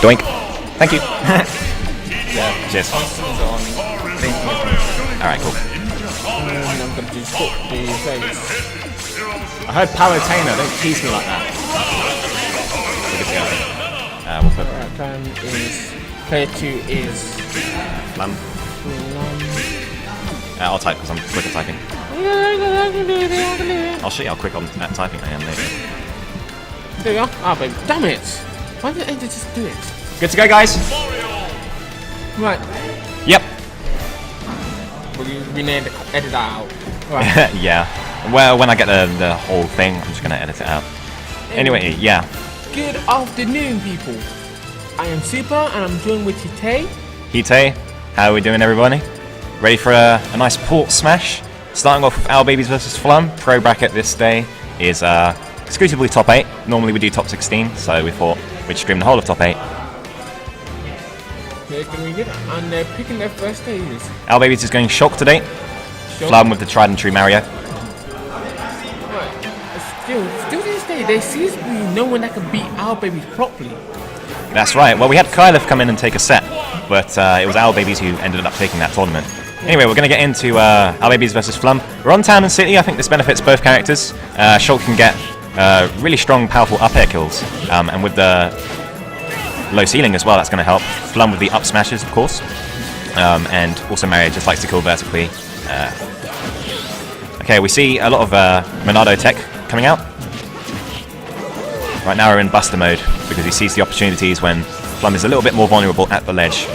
Doink. Thank you. Yeah, cheers. Alright, cool. And I'm going to do swap the face. I heard Palutena, don't tease me like that. We'll put Right, plan is... Player 2 is... Lam. I'll type because I'm quick at typing. I'll show you how quick at typing I am later. There we are. Ah, baby. Damn it! Why didn't Angel just do it? Good to go, guys? Right. Yep. Will you rename edit that out? Right. Yeah. Well, when I get the whole thing, I'm just going to edit it out. Anyway, yeah. Good afternoon, people. I am Super, and I'm joined with Hite. Hite, how are we doing, everybody? Ready for a nice port smash? Starting off with Owl Babies versus Flum. Pro bracket this day is exclusively top 8. Normally we do top 16, so we thought we'd stream the whole of top 8. Okay, can we get it? And they're picking their first stages. Owl Babies is going Shock today. Flum with the tried and true Mario. Right. Still to this day, there seems to be no one that can beat Owl Babies properly. That's right. Well, we had Kyleth come in and take a set, but it was Owl Babies who ended up taking that tournament. Anyway, we're going to get into Owl Babies versus Flum. We're on Town and City. I think this benefits both characters. Shulk can get really strong, powerful up air kills, and with the low ceiling as well, that's going to help. Flum with the up smashes, of course, and also Mario just likes to kill vertically. Okay, we see a lot of Monado tech coming out. Right now we're in Buster mode because he sees the opportunities when Flum is a little bit more vulnerable at the ledge.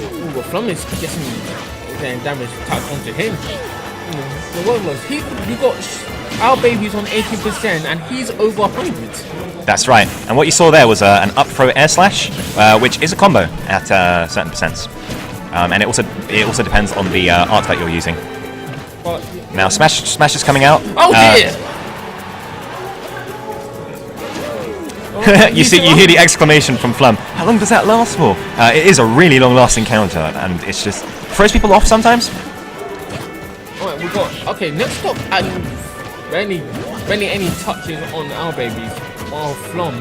Ooh, well, Flum is getting damage tacked onto him. So what was he? We got Owl Babies on 80% and he's over 100. That's right. And what you saw there was an up throw air slash, which is a combo at certain percents. And it also depends on the art that you're using. But, now Smash is coming out. Oh dear! You hear the exclamation from Flum. How long does that last for? It is a really long-lasting counter, and it's just throws people off sometimes. Alright, we got next stop and barely any touches on Owl Babies or Flum.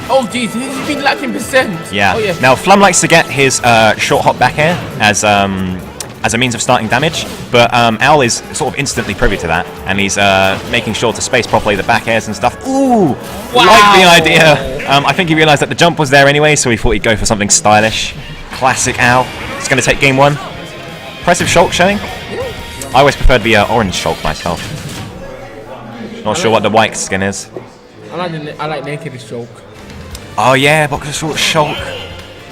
Oh jeez, he's been lacking percent. Yeah. Oh, yeah. Now Flum likes to get his short hop back air as a means of starting damage, but Owl is sort of instantly privy to that, and he's making sure to space properly the back airs and stuff. Ooh, wow. Like the idea. I think he realised that the jump was there anyway, so he thought he'd go for something stylish. Classic Owl. It's going to take game 1. Impressive Shulk showing. I always preferred the orange Shulk myself. Not sure what the white skin is. I like naked Shulk. Oh yeah, boxer short Shulk.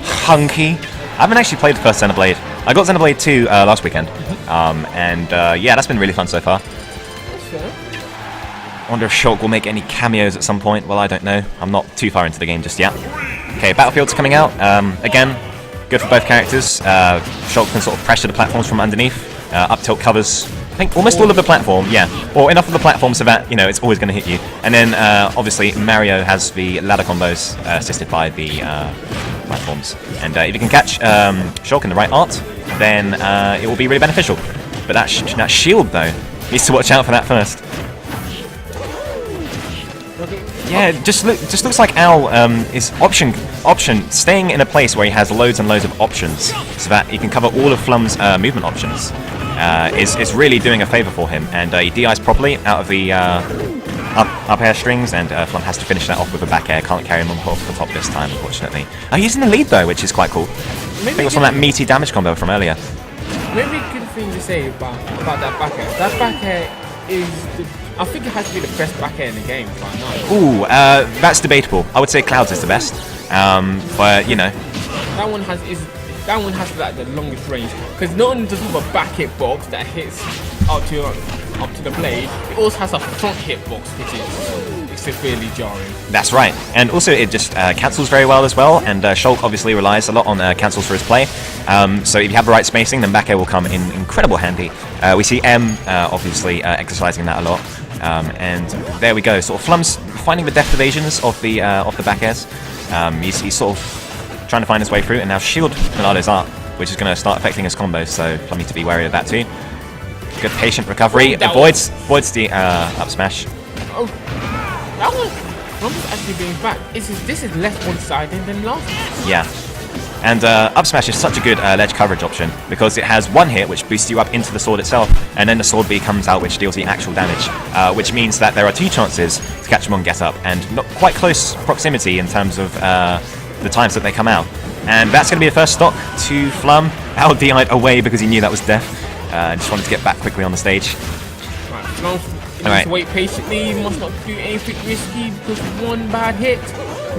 Hunky. I haven't actually played the first Xenoblade. I got Xenoblade 2 last weekend, and yeah, that's been really fun so far. That's fair. I wonder if Shulk will make any cameos at some point. Well, I don't know. I'm not too far into the game just yet. Okay, Battlefield's coming out. Again, good for both characters. Shulk can sort of pressure the platforms from underneath. Up tilt covers, I think, almost all of the platform, yeah. Or enough of the platform so that, you know, it's always going to hit you. And then, obviously, Mario has the ladder combos assisted by the platforms. And if you can catch Shulk in the right art, then it will be really beneficial. But that shield, though, needs to watch out for that first. Yeah, it just looks like Owl is option staying in a place where he has loads and loads of options, so that he can cover all of Flum's movement options. Is really doing a favour for him, and he DIs properly out of the up air strings, and Flum has to finish that off with a back air. Can't carry him off the top this time, unfortunately. He's in the lead though, which is quite cool. I think it was from that meaty damage combo from earlier. Maybe a good thing to say about that back air. That back air is, I think it has to be the best back air in the game right now. Ooh, that's debatable. I would say Clouds is the best, but you know. That one has like the longest range, because not only does it have a back hitbox that hits up to the blade, it also has a front hitbox which is severely jarring. That's right, and also it just cancels very well as well, and Shulk obviously relies a lot on cancels for his play, so if you have the right spacing, then back air will come in incredible handy. We see M obviously exercising that a lot, and there we go, sort of Flum's finding the depth evasions of the back airs. He's sort of trying to find his way through, and now shield Minado's up, which is going to start affecting his combos, so Flum needs to be wary of that too. Good patient recovery, avoids the up smash. Oh, that was Flum's actually being back. This is less one-sided than last time. Yeah. And up smash is such a good ledge coverage option because it has one hit which boosts you up into the sword itself, and then the sword B comes out which deals the actual damage, which means that there are 2 chances to catch them on get up, and not quite close proximity in terms of the times that they come out. And that's going to be the first stock to Flum. Al DI'd away because he knew that was death. Just wanted to get back quickly on the stage. Right, Flum needs to wait patiently. He must not do anything risky because one bad hit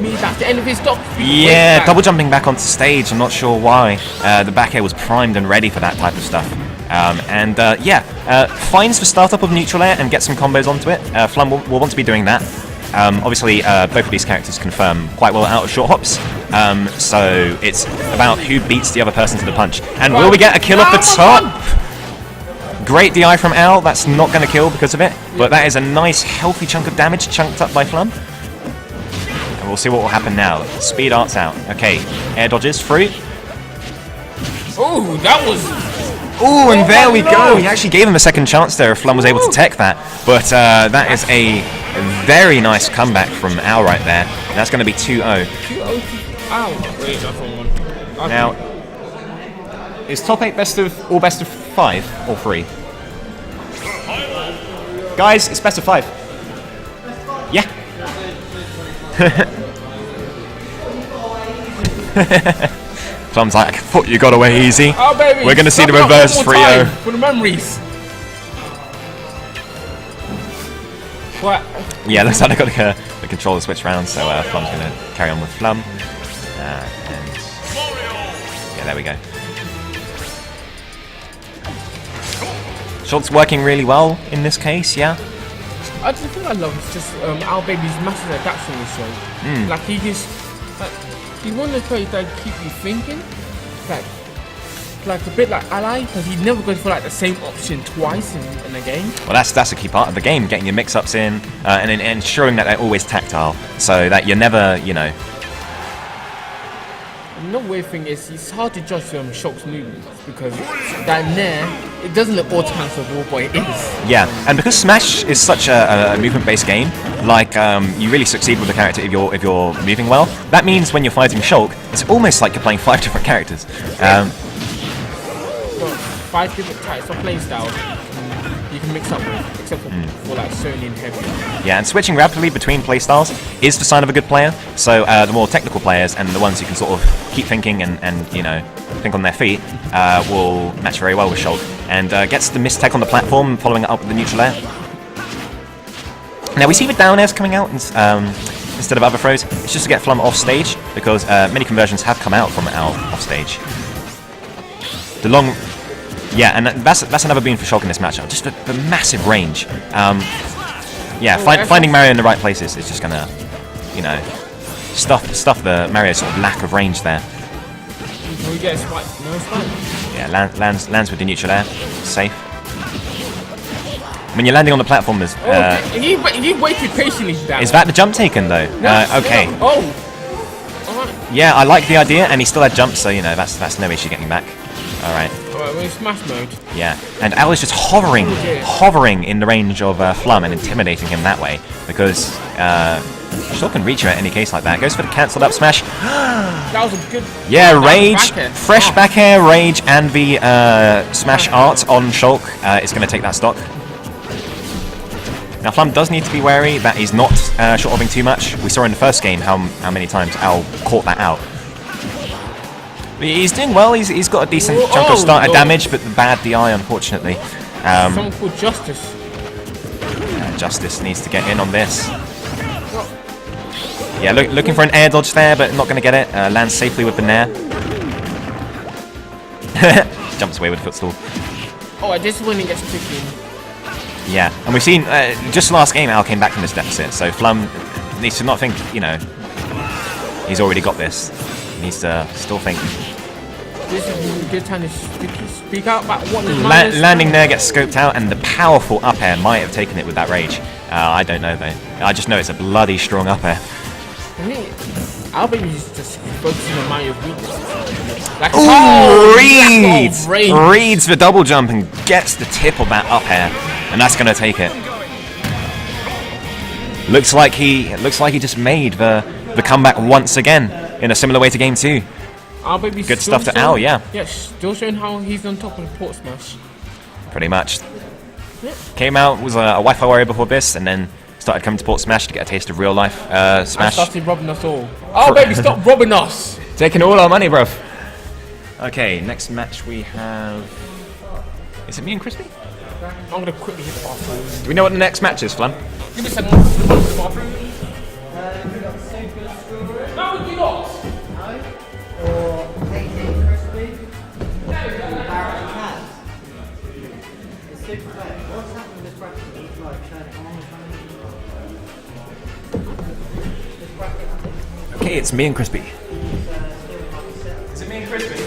means that's the end of his stock. Yeah, double jumping back onto stage. I'm not sure why. The back air was primed and ready for that type of stuff. Finds the startup of neutral air and get some combos onto it. Flum will want to be doing that. Obviously, both of these characters confirm quite well out of short hops, so it's about who beats the other person to the punch. And will we get a kill off the top? Great DI from Al. That's not going to kill because of it, but that is a nice, healthy chunk of damage chunked up by Flum. And we'll see what will happen now. Speed arts out. Okay, air dodges through. Oh, that was... Oh, and there we go. He actually gave him a second chance there if Flum was able to tech that. But that is a very nice comeback from Al right there. That's going to be 2-0. 2-0 to Al. Wait, that's one. Now, is top 8 best of 5 or 3? Guys, it's best of 5. Yeah. Flum's like, I thought you got away easy. Oh, baby. We're going to see the reverse 3-0. For the memories. What? Yeah, looks like they got the controller switch around, so Flum's going to carry on with Flum. And yeah, there we go. Shulk's working really well in this case, yeah. I just think I love is just Al Baby's massive adaptation with Shulk. Like he just, he one of those players that keep you thinking, like a bit like Ally, because he never goes for like the same option twice in a game. Well, that's a key part of the game, getting your mix-ups in and ensuring that they're always tactile, so that you're never, you know. Another weird thing is it's hard to judge Shulk's movements because that nair, it doesn't look auto-cancelable, but it is. Yeah, and because Smash is such a movement-based game, like you really succeed with the character if you're moving well. That means when you're fighting Shulk, it's almost like you're playing 5 different characters. 5 different types of playstyles you can mix up with, except for like Sony and Heavy. Yeah, and switching rapidly between playstyles is the sign of a good player. So the more technical players and the ones who can sort of keep thinking and you know, think on their feet will match very well with Shulk. And gets the mistech on the platform, following it up with the neutral air. Now we see the down airs coming out instead of other throws. It's just to get Flum off stage because many conversions have come out from Al off stage. The long... Yeah, and that's another boon for Shulk in this matchup. Just the massive range. Yeah, finding Mario in the right places is just gonna, you know, stuff the Mario's sort of lack of range there. Can we get a spike? No spike? Yeah, lands with the neutral air. Safe. When you're landing on the platform, there's... he waited patiently down. Is that the jump taken though? Okay. Yeah. Oh. Alright. Yeah, I like the idea, and he still had jumps, so you know that's no issue getting back. All right. Alright, we're in Smash mode. Yeah, and Al is just hovering in the range of Flum and intimidating him that way because Shulk can reach you at any case like that. Goes for the cancelled up smash. That was a good... Yeah, rage, fresh back air, rage, and the smash art on Shulk is going to take that stock. Now Flum does need to be wary that he's not short hopping too much. We saw in the first game how many times Al caught that out. He's doing well, he's got a decent chunk of starter damage, but the bad DI, unfortunately. Someone called Justice. Justice needs to get in on this. Yeah, looking for an air dodge there, but not going to get it. Lands safely with the nair. Jumps away with a footstool. Oh, this is when he gets tricky. Yeah, and we've seen just last game Al came back from this deficit, so Flum needs to not think, you know, he's already got this. He needs to still think. This is a good time to speak out about what the Landing there gets scoped out, and the powerful up air might have taken it with that rage. I don't know though. I just know it's a bloody strong up air. Albany is just focusing on my weakness. Like, reads the double jump and gets the tip of that up air, and that's gonna take it. Looks like he just made the comeback once again in a similar way to game 2. Good stuff to Al, yeah. Yeah, still showing how he's on top of the Portsmouth. Pretty much. Yeah. Came out, was a Wi-Fi warrior before this, and then started coming to Port Smash to get a taste of real life Smash. And started robbing us all. Oh, baby, stop robbing us! Taking all our money, bruv. Okay, next match we have... Is it me and Crispy? I'm gonna quickly hit the bathroom. Do we know what the next match is, Flum? Give me a second. No, we do not! Or Hazy Crispy, or Barrett Cat. It's super fair. What's happened with this bracket? It's like turning on this bracket. Okay, it's me and Crispy. Is it me and Crispy?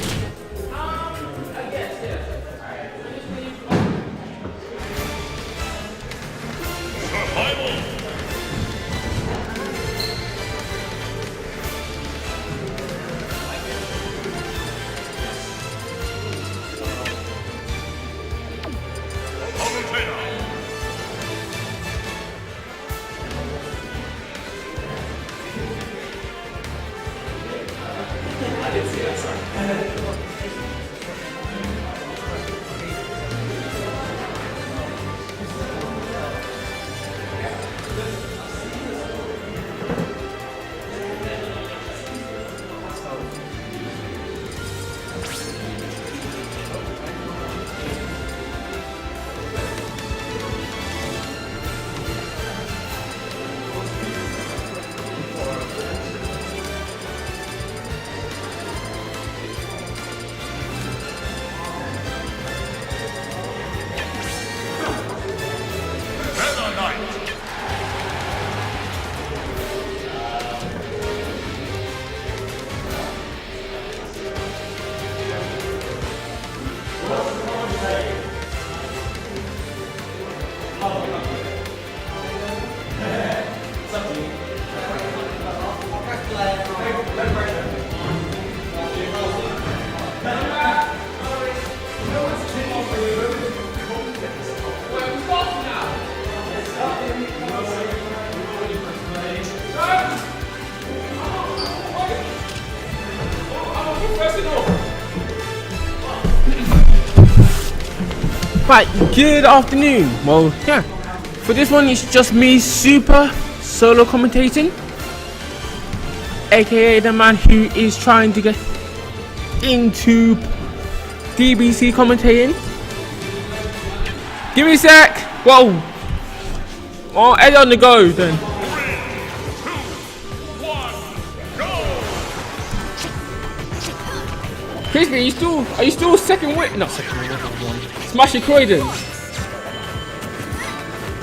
Right, good afternoon. Well, yeah, for this one it's just me super solo commentating, aka the man who is trying to get into DBC commentating. Give me a sec. Whoa. Oh, Ed on the go then. 3, 2, 1, go! Crispy, are you still second win? Not second win, one. Smash your Croydons.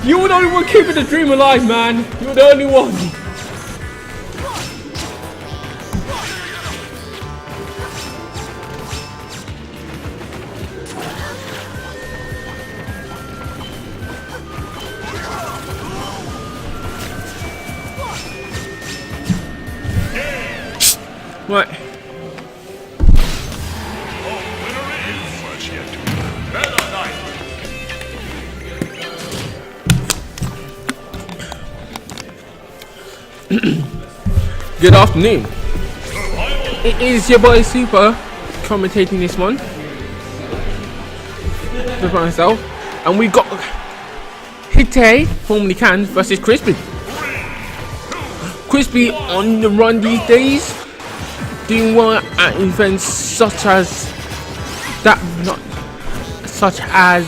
You were the only one keeping the dream alive, man. You're the only one. Right. Good afternoon. It is your boy Super commentating this one with myself, and we got Hite, formerly Can, versus Crispy. Crispy on the run these days, doing well at events such as that,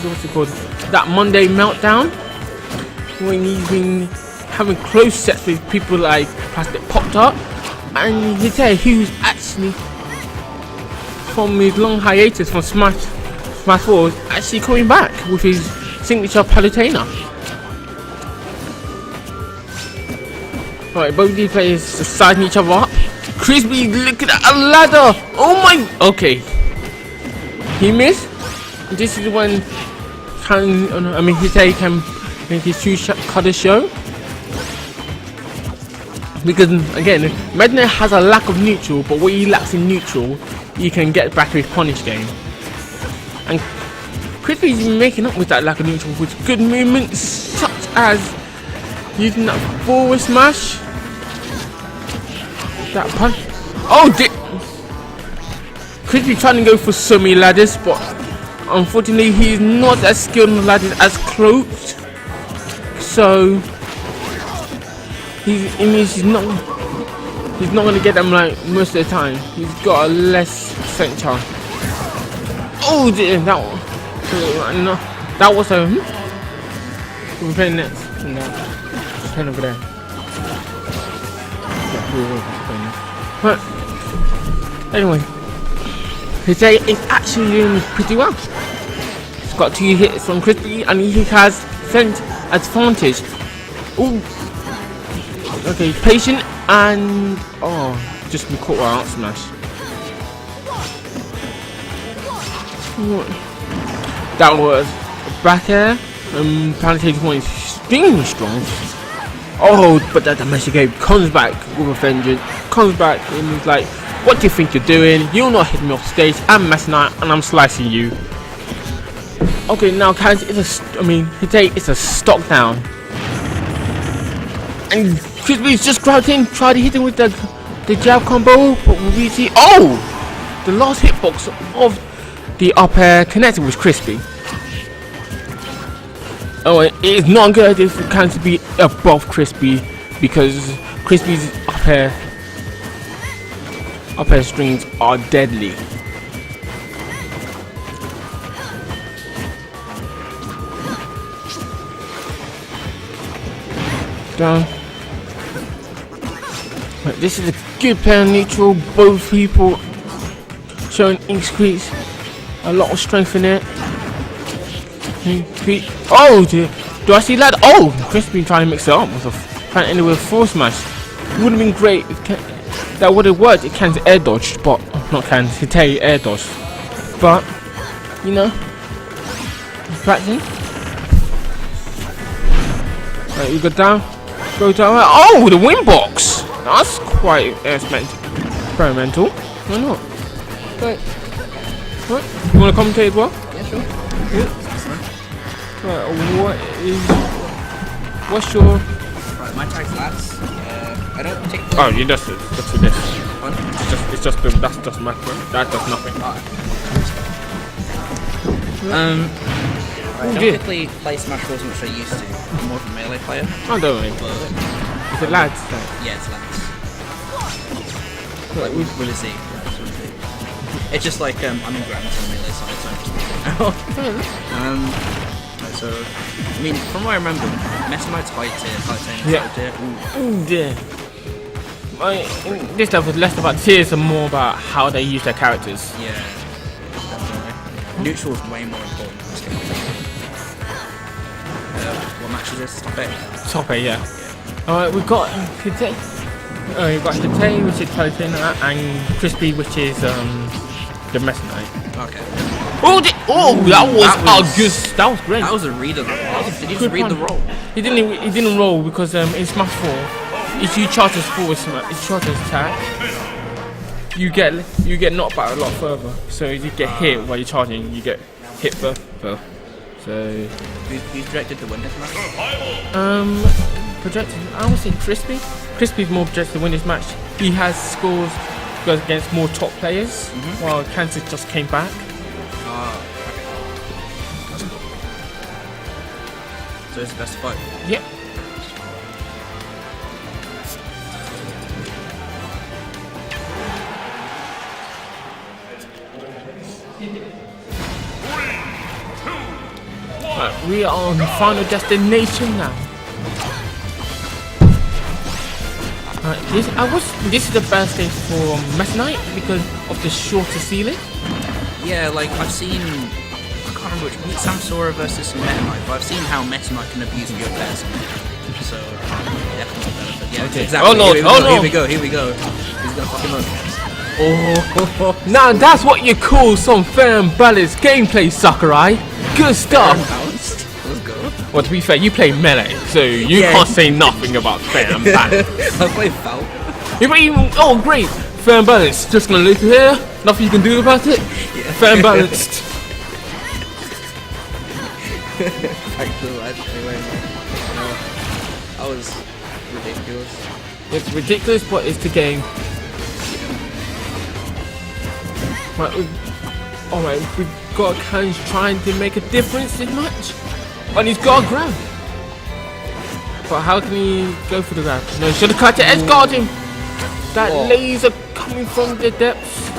what's it called, that Monday Meltdown, when he's been having close sets with people like Plastic Pop-Tart, and Hite, who's actually from his long hiatus from Smash 4, actually coming back with his signature Palutena. Alright, both of these players sizing each other up. Crispy looking at a ladder. Oh my. Okay. He missed. This is when Hite can make his true colour show. Because again, Medna has a lack of neutral, but what he lacks in neutral, he can get back with punish game. And Crispy's making up with that lack of neutral with good movements, such as using that forward smash. That punch. Oh, Crispy trying to go for so many ladders, but unfortunately he's not as skilled on the ladders as Cloaked. So he's not gonna get them like most of the time. He's got a less percent chance. Oh dear, that one. No, that was a. We're playing next. No, we're playing over there. But anyway, his day is actually doing pretty well. He's got 2 hits from Crispy and he has percent advantage. Ooh. Okay, patient and just be caught by out smash. That was back air. Planetary one is extremely strong. Oh, but that Domestic comes back with a vengeance. Comes back and he's like, "What do you think you're doing? You're not hitting me off stage. I'm messing out and I'm slicing you." Okay, now Hite is a stock down. And Crispy's just grabbed in, tried to hit him with the jab combo, but we see the last hitbox of the up air connected with Crispy. Oh, it is not good if it can be above Crispy because Crispy's up air strings are deadly. Down. But this is a good pair neutral. Both people showing increase a lot of strength in it. Oh dear. Do I see that? Oh, Crispy trying to mix it up with trying to end it with a force smash. Would have been great if that would have worked. It can air dodge, but not can Hite air dodge. But you know, practicing. Right, we go down. Go down. Oh, the win box. That's quite experimental. Why not? Right. What? You want to commentate as well? Yeah, sure. Yeah. Right, what's your... Right, my tag's lads. I don't particularly... Oh, you just for this. Fun. It's just that's just macro. That does nothing. I don't particularly play Smash Bros. Much I used to. I'm more of a melee player. I don't know. Is it lads? Yeah, it's lads. Like, we'll see. It's just like, I'm in Grandma's on melee side, so I'm just so, I mean, from what I remember, Meta Knight's high tier, low tier. Oh dear. This stuff was less about tiers and more about how they use their characters. Yeah, definitely. Neutral is way more important in this game. What match is this? Top 8? Top 8, yeah. Alright, we've got Hite. You've got Hite, which is Palutena, and Crispy, which is the Meta Knight. Okay. Oh, that was great. That was a read of the roll. Did you just read the roll? He didn't roll because in Smash 4, if you charge his forward smash, if you charge his attack, you get knocked back a lot further. So if you get hit while you're charging, you get hit further. So who's projected to win this match? Projected. I would say Crispy. Crispy's more projected to win this match. He has scores goes against more top players, while Kansas just came back. Okay. That's cool. So it's the best of 5? Yep. Right, we are on the final destination now. This is the best stage for Meta Knight because of the shorter ceiling. Yeah, like I've seen, I can't remember which beat Samsora versus some Meta Knight, but I've seen how Meta Knight can abuse your pairs. So, definitely better. But yeah, Okay. exactly. Oh no, Here we go. He's gonna fuck him up. Oh, now that's what you call some fair and balanced gameplay, Sakurai. Good stuff. Bounced. Let's go. Well, to be fair, you play melee, so you Yeah. can't say nothing about fair and balanced. I'll play Foul. You might even, oh great, fair and balanced. Just gonna leave you here. Nothing you can do about it. Fair and balanced. Back to the ledge anyway. That was ridiculous. It's ridiculous, but it's the game. Right, alright, we've got Kan's trying to make a difference in match. And he's got a grab. But how can he go for the grab? No, he should have tried to edge guard him. That laser coming from the depths.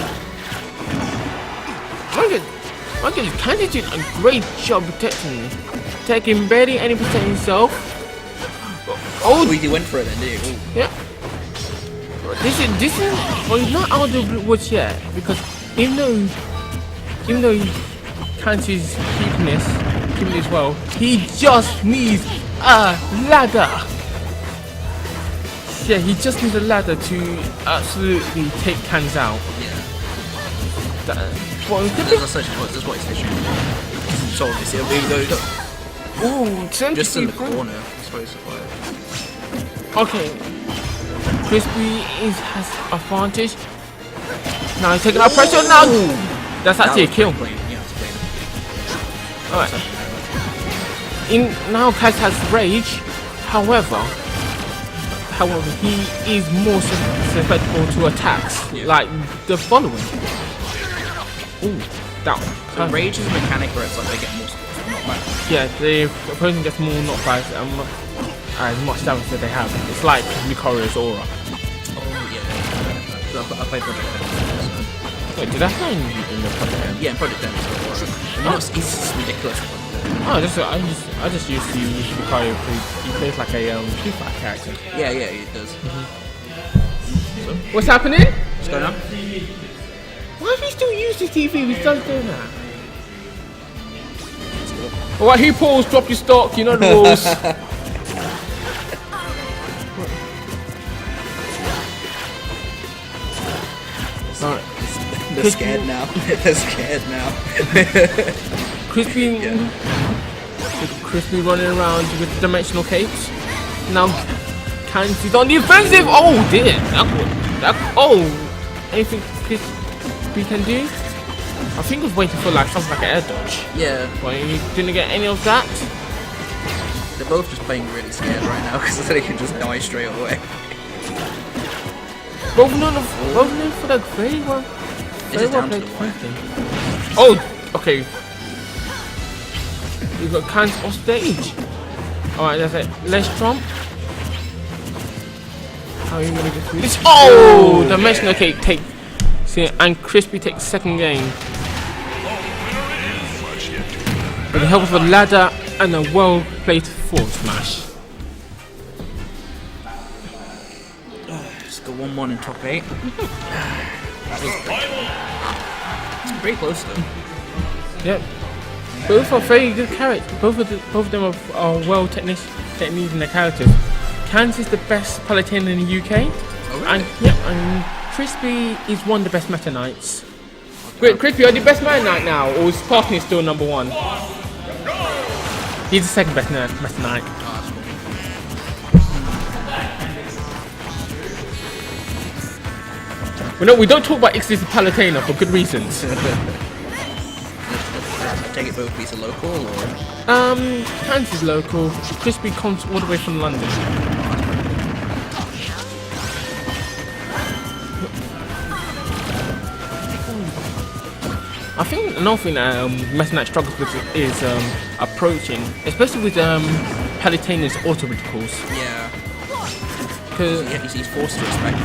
My God, Kan is doing a great job protecting me. Taking barely any protecting himself. Oh, He went for it then, didn't he? Ooh. yeah. This is. Well, he's not out of the woods yet because even though Kan's keeping this well, he just needs a ladder. Yeah, he just needs a ladder to absolutely take Kan's out. Yeah. That's what he's fishing. So obviously, here we go. Ooh, Just in the 73. corner. That's what he's like. Okay. Crispy has advantage. Now he's taking out pressure. Now that's actually a kill. Yeah, it's playing. Alright. Now Kaz has rage. However, he is more susceptible to attacks like the following. Ooh, that So rage is a mechanic where it's like they get more knockback. yeah, the opponent gets more knockbacks as much damage that they have. It's like Lucario's aura. Oh yeah. So I played Project M. Wait, did I play in the Project M? Yeah, Project M is aura. It's just ridiculous. Oh, I just used to use Lucario because he plays like a FIFA character. Yeah, it does. What's happening? What's going on? Why do we still use the TV? We still doing that. Alright, who pulls? Drop your stock. You know the rules. Alright. They're scared now. They're scared now. Crispy running around with dimensional capes. Now, Kan's on the offensive. Oh, did it? Anything Crispy can do? I think I was waiting for like something like an air dodge, Yeah, but he didn't get any of that. they're both just playing really scared right now because they can just die straight away. Both of them for the very well. Is it down to played the wire? fighting. Oh, okay. We've got Kan's off stage. Alright, that's it. Let's trump. How are you gonna get through this? Oh! Dimensional Cape take. See, and Crispy takes second game. With the help of a ladder and a well played forward smash. Just go 1-1 in top 8. That was pretty close though. Yep. Both are very good characters. Both of them are well techniques in their characters. Kans is the best Paladin in the UK. Oh, really? And Crispy is one of the best Meta Knights. Wait, Crispy, are you the best Meta Knight now, or is Sparking still number one? He's the second best Meta Knight. Well, no, we don't talk about Ixis and Palutena for good reasons. I take it both these are local or? Kans is local. Crispy comes all the way from London. I think another thing that Meta Knight struggles with is approaching, especially with Palutena's auto ridicules. Yeah. Because He's forced to expect.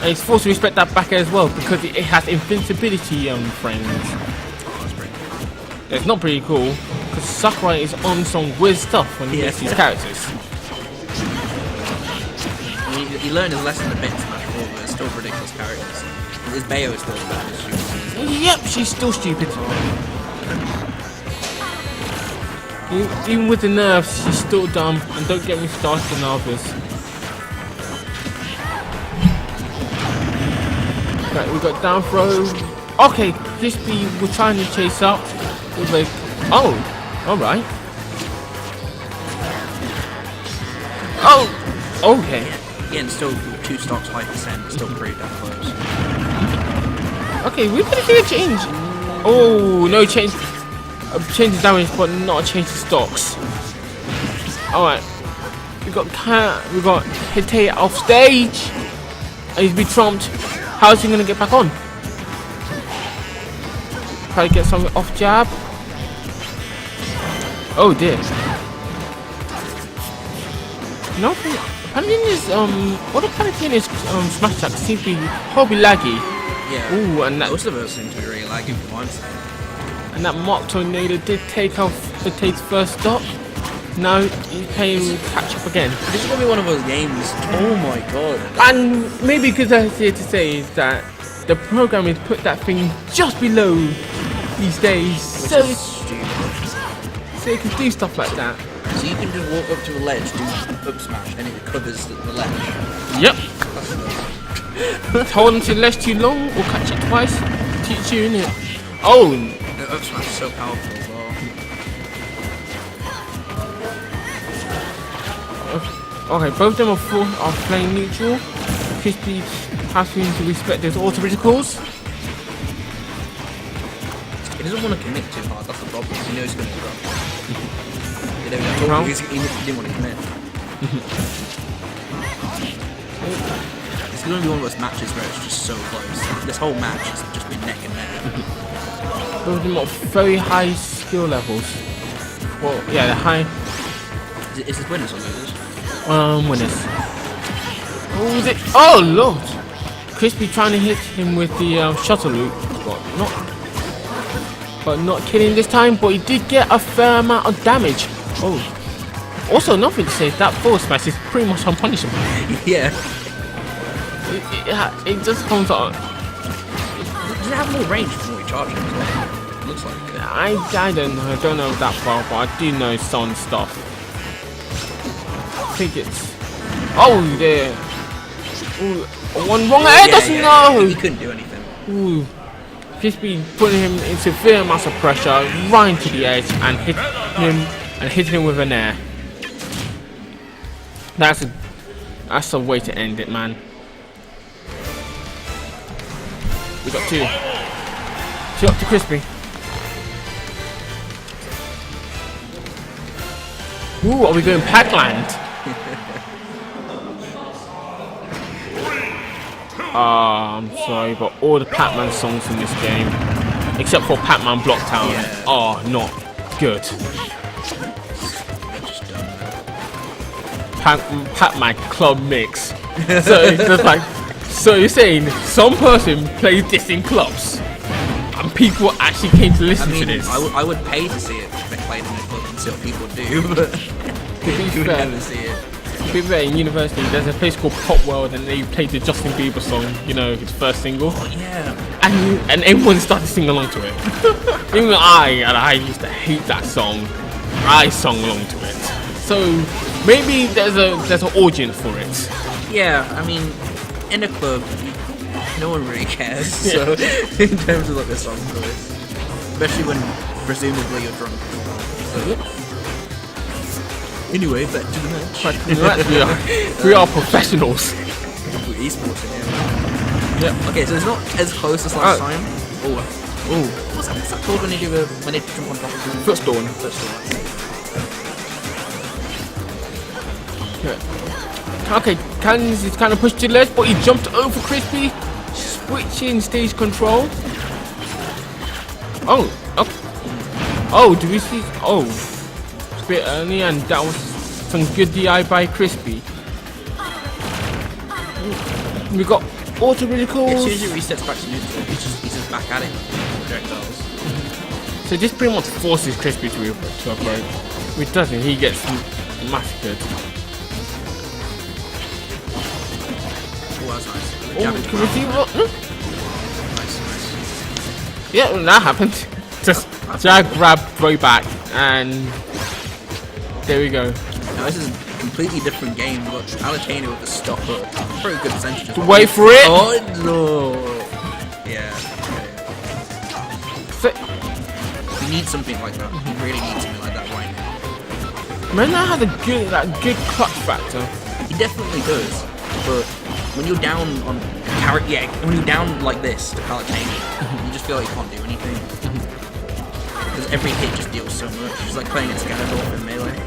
and he's forced to respect that back as well because it has invincibility frames. It's not pretty cool because Sakurai is on some weird stuff when he gets these characters. I mean, he learned his lesson a bit in Smash 4, but it's still ridiculous characters. Is Bayo still bad? Yep, she's still stupid. Even with the nerves, she's still dumb. And don't get me started on others. Right, we got down throw. Okay, Crispy, we're trying to chase up. We're like, oh, alright. Oh, okay. Yeah, and still 2 stocks, 5%, still pretty damn close. Okay, we're gonna see a change. Oh, no change. Change the damage, but not a change the stocks. Alright. We got Hite off stage. And he's been trumped. How is he gonna get back on? Try to get something off jab. Oh dear. No, Palutina's what a Palutina's smash attack seems to be horribly laggy. Yeah. Ooh, and that Most of us seem to be really lagging for once. And that Mark Tornado did take off the Tate's first stop. Now he's playing catch up again. This is gonna be one of those games. Oh my god. And maybe because I'm here to say is that the program has put that thing just below these days, Which so is stupid. you can do stuff like that. So you can just walk up to a ledge, do up smash, and it covers the ledge. Yep. Hold on to the ledge too long, or catch it twice. Teach you in it. Oh, The up smash is so powerful as well. okay. Both of them are playing neutral. Crispy has to respect those auto criticals. He doesn't want to commit too hard, that's the problem. He knows he's going to drop. He didn't want to commit. It's going to be one of those matches where it's just so close. This whole match has just been neck and neck. Both of them are very high skill levels. Well, yeah, they're high. Is it winners or losers? Winners. Oh, is it? Oh, Lord! Crispy trying to hit him with the shuttle loop, but not killing this time. But he did get a fair amount of damage. Oh, also nothing to say. That forward smash is pretty much unpunishable. Yeah. It just comes out. Does it have more range from what he charging as well? Looks like it. I don't know. I don't know that far, but I do know some stuff. I think it's. Oh, there. Ooh, one wrong air doesn't know. He couldn't do anything. Ooh. Crispy putting him in severe amounts of pressure, right to the edge, and hit him with an air. That's a way to end it, man. We got 2. 2 up to Crispy. Ooh, are we going Pac-Land? I'm sorry, but all the Pac-Man songs in this game, except for Pac-Man Blocktown, are not good. Pac-Man Club Mix. So it's just like, so you're saying some person plays this in clubs, and people actually came to listen to this? I would pay to see it if they played in a club and see what people do, but you would never see it. To be fair, in university, there's a place called Pop World, and they played the Justin Bieber song, you know, his first single. Oh, yeah. And everyone started singing along to it. Even I used to hate that song. I sung along to it. So maybe there's an audience for it. Yeah, I mean, in a club, no one really cares. So in terms of like the song choice, especially when presumably you're drunk. So, anyway, back to the match. We are professionals. We're esports in here. Yeah. Okay, so it's not as close as last time. Oh, what's that called when they jump on top of the Footstone. Okay, Cannons is kind of pushed to the ledge, but he jumped over Crispy, switching stage control. Oh, do we see? Oh, it's a bit early, and that was some good DI by Crispy. We got auto ridicules. As soon as it resets back to neutral, he's just back at it. Projectiles. So this pretty much forces Crispy to approach. If it doesn't, he gets massacred. Oh, that's nice. Oh, can we see what? Yeah, that happened. Just drag, grab, throw back, and there we go. Now this is a completely different game, but Palatine with the stopper, pretty good percentage. As well. Wait for it. Oh no! Yeah. So, You need something like that. You really need something like that right now. man, that has a good clutch factor. He definitely does, but when you're down on when you're down like this to Palatine, you just feel like you can't do anything. Because every hit just deals so much. It's like playing against Ganondorf in melee.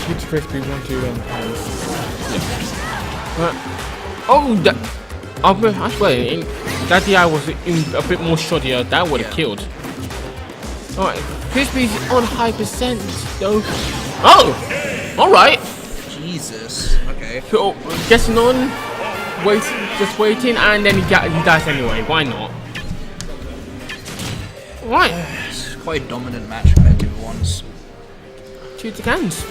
Huge crispy 1, 2, and oh, that. I swear, that DI was a bit more shoddier. That would have killed. Alright, Crispy's on high percent though. Oh! Alright! Jesus. Okay. So, getting on, just waiting, and then he dies anyway. Why not? Right. It's quite a dominant match compared to the ones. 2 to cans.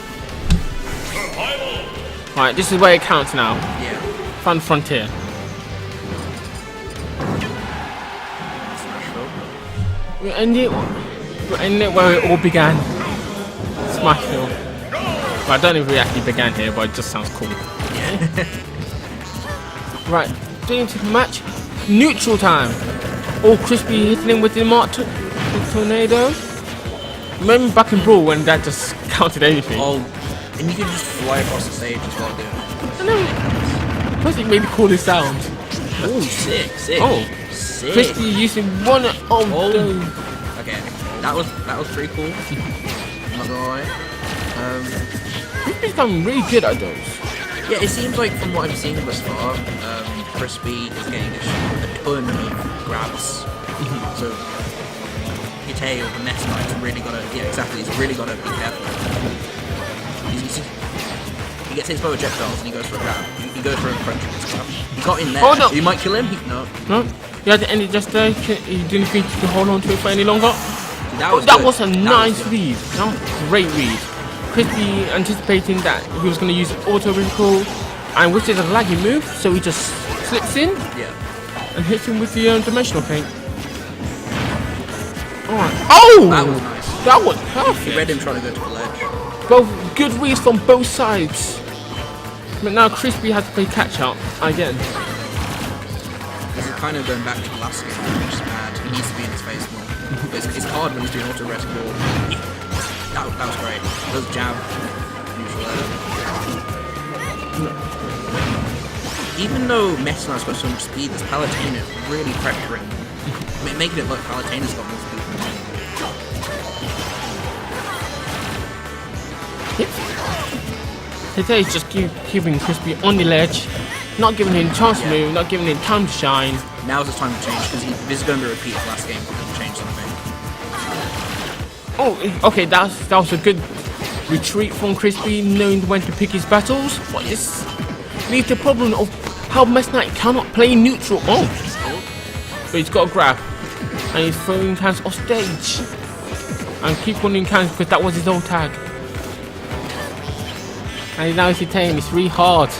Right, this is where it counts now. Yeah. Fun Frontier. We'll end it where it all began. Smashville. Well, I don't know if we actually began here, but it just sounds cool. Right, straight into the match. Neutral time. Oh, Crispy hitting him with the tornado. Remember back in Brawl when that just counted anything? Oh, and you can just fly across the stage as well, dude. I know. Plus it made the coolest sound. Oh, sick. Oh, Sick. Crispy using one of those. Okay, that was pretty cool. I'm not gonna lie. Crispy's become really good at those. Yeah, it seems like from what I've seen thus far, Crispy is getting a ton of grabs. So Hitei or the Meta Knight's really gotta, he's really gotta be careful. He gets hit by projectiles and he goes for a grab. He goes for a crunch and stuff. He got in there. Oh, no. You might kill him. No. You had to end it just there. He didn't think you could hold on to it for any longer. That was, that was a nice read. That was a great read. Crispy anticipating that he was going to use auto recall, and which is a laggy move, so he just slips in and hits him with the dimensional paint. Alright. Oh! That was nice. That was perfect. You read him trying to go to the ledge. Both good reads from both sides. But now Crispy has to play catch up again. This is kind of going back to the last game, which is bad. He needs to be in his face more. But it's hard when he's doing auto res ball. That was great. Those jab, neutral air. Even though Meta Knight's got so much speed, this Palutena really pressuring, making it look Palutena's got more speed. Today's just keeping Crispy on the ledge, not giving him a chance to move, not giving him time to shine. Now's the time to change, because this is going to be a repeat of last game, but he'll change something. Oh, okay, that was a good retreat from Crispy, knowing when to pick his battles. But this leaves the problem of how Meta Knight cannot play neutral. Oh, but he's got a grab, and he's throwing hands off stage, and keep running hands because that was his old tag. And now he's hitting, it's really hard.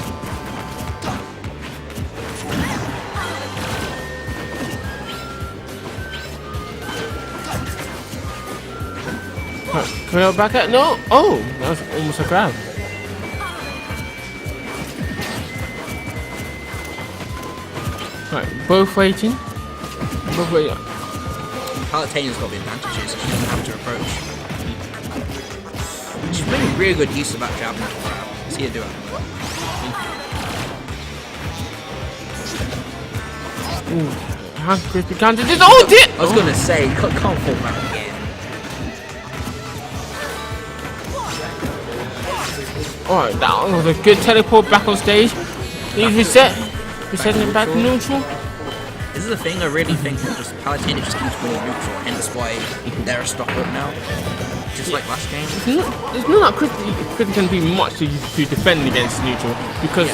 Can we go back at? No! Oh! That was almost a grab. Right, both waiting. Both waiting. Palutena's got the advantage here, so she doesn't have to approach. She's making really good use of that jab and grab. See her do it. Ooh. How Crispy counted this? Oh, did! I was gonna say, you can't fall back again. Alright, that was a good teleport back on stage. He's resetting it back to neutral. This is the thing, I really think that just Palutena just keeps winning neutral, hence why they're a stock up now. Just like last game. It's not that Crispy can do much to defend against neutral because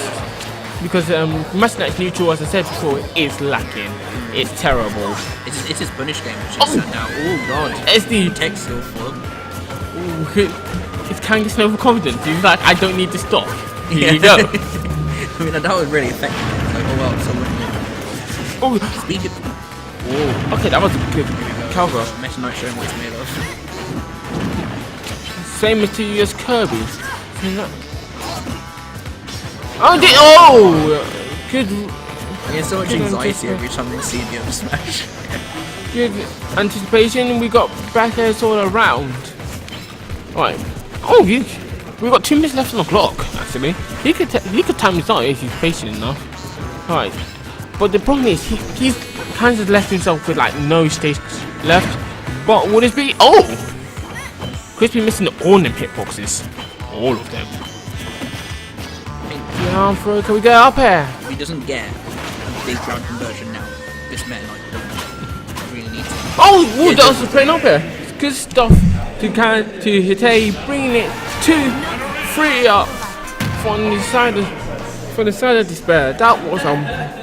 Meta Knight's neutral, as I said before, is lacking. It's terrible. It's his punish game which is set now. Oh god. It's the tech skill full. It's kind of overconfident. He's like, I don't need to stop. Here you go. I mean, that was really effective. It's like, oh well, someone. Oh, Speed it. Oh, okay, that was a good cover. Meta Knight showing what it's made of. Same material as Kirby. Oh, good. I get so much anxiety every time I see the other Smash. Good anticipation. We got back airs all around. Right. Oh, we got 2 minutes left on the clock. Actually, he could time this out if he's patient enough. All right. But the problem is he's kind of left himself with like no stage left. But would it be? Oh, Crispy missing all the hitboxes. All of them. Down throw. Can we get up here? If he doesn't get a big ground conversion now, this Meta Knight don't really need to. Oh, that was playing up here. Good stuff to Hitei, bringing it 2-3 up from the side of despair. That was a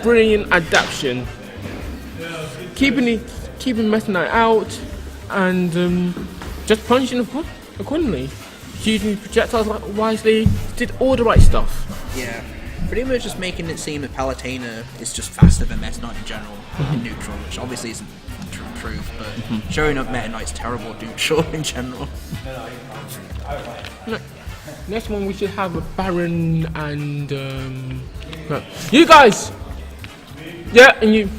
brilliant adaptation. Keeping Meta Knight out and just punching accordingly. Using projectiles wisely, did all the right stuff. Yeah, pretty much just making it seem that Palutena is just faster than Meta Knight in general in neutral, which obviously isn't truth, but showing up Meta Knight's terrible at neutral in general. Next one we should have a Baron and you guys. Yeah, and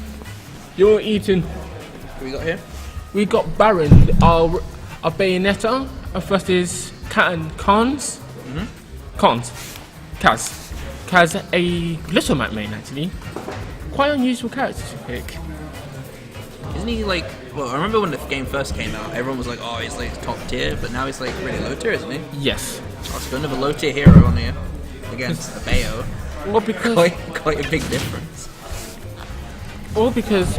you're eating. What we got here? We got Baron, our Bayonetta. Our first is Cat and Kaz. Kaz, a Little Mac main actually. Quite unusual character to pick. Isn't he like? Well, I remember when the game first came out, everyone was like, "Oh, he's like top tier," but now he's like really low tier, isn't he? Yes. Oh, it's got another low tier hero on here against a Bayo. Well, because quite a big difference. because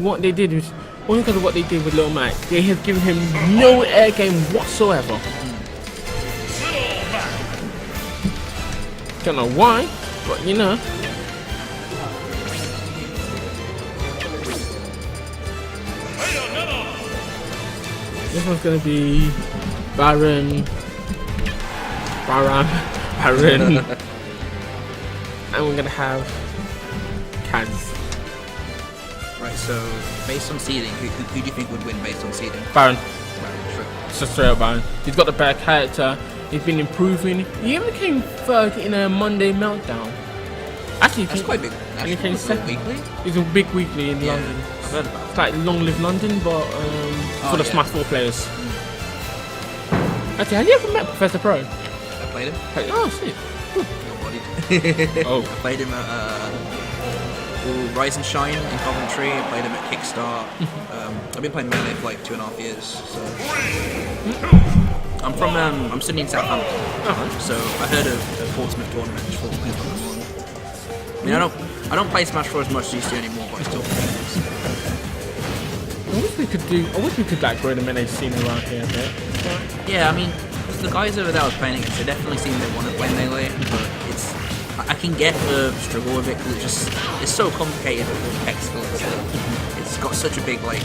what they did was. Only because of what they did with Little Mac, they have given him no air game whatsoever. Don't know why, but you know. This one's gonna be Baron, and we're gonna have Kaz. Right, so based on seeding, who do you think would win based on seeding? Baron. Sure. It's a straight up Baron. He's got the better character. He's been improving. He even came third in a Monday Meltdown. Actually, That's quite big. He came second. Weekly? It's a big weekly in Yeah, London. I've heard about it. It's like Long Live London, but for the yeah. Smash 4 players. Actually, have you ever met Professor Pro? I played him. Oh, shit. Nobody. Oh. I played him at Rise and Shine in Coventry. I played him at Kickstart. I've been playing Melee for like 2.5 years. So I'm sitting in Southampton. So I heard of the Portsmouth tournament. Which I mean, I don't play Smash 4 as much as I used to anymore, but I still play it. I wish we could like grow the Melee scene around here a bit. Yeah, I mean, the guys over there I was playing against, they definitely seem they want to play Melee, but I can get the struggle with it because it's so complicated with tech skills. It's got such a big like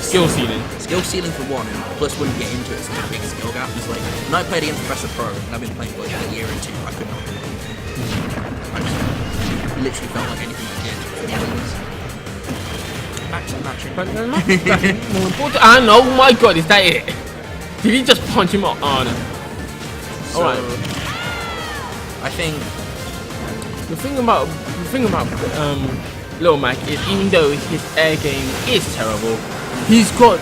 skill ceiling. Skill ceiling for one, and plus when you get into it, it's such a big skill gap. It's like when I played against Professor Pro, and I've been playing for like a year or two, I could not do it. I just literally felt like anything I did was meaningless. Matching. More important. And oh my god, is that it? Did he just punch him up? Oh no. So, Alright. I think The thing about Lil Mac is even though his air game is terrible, he's got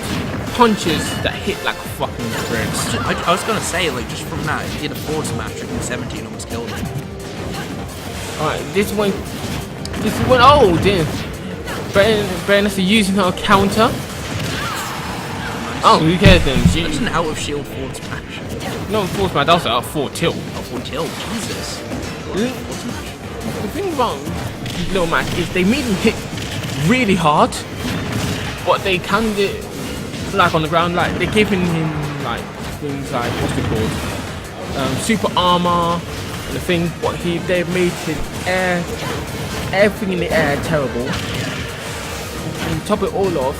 punches that hit like fucking bricks. I was gonna say, like, just from that, he did a forward smash in 17, almost killed him. Alright, this one, oh damn. Bayonetta using her counter. Oh, who cares then? Just an out of shield forward smash. No, force smash, that was a 4 tilt. Oh, forward tilt, Jesus. Forward smash. The thing about Lil Mac is they made him hit really hard, but they can do like on the ground, like they're giving him like things like what's it called, super armor and the thing. What they've made his everything in the air terrible, and top it all off,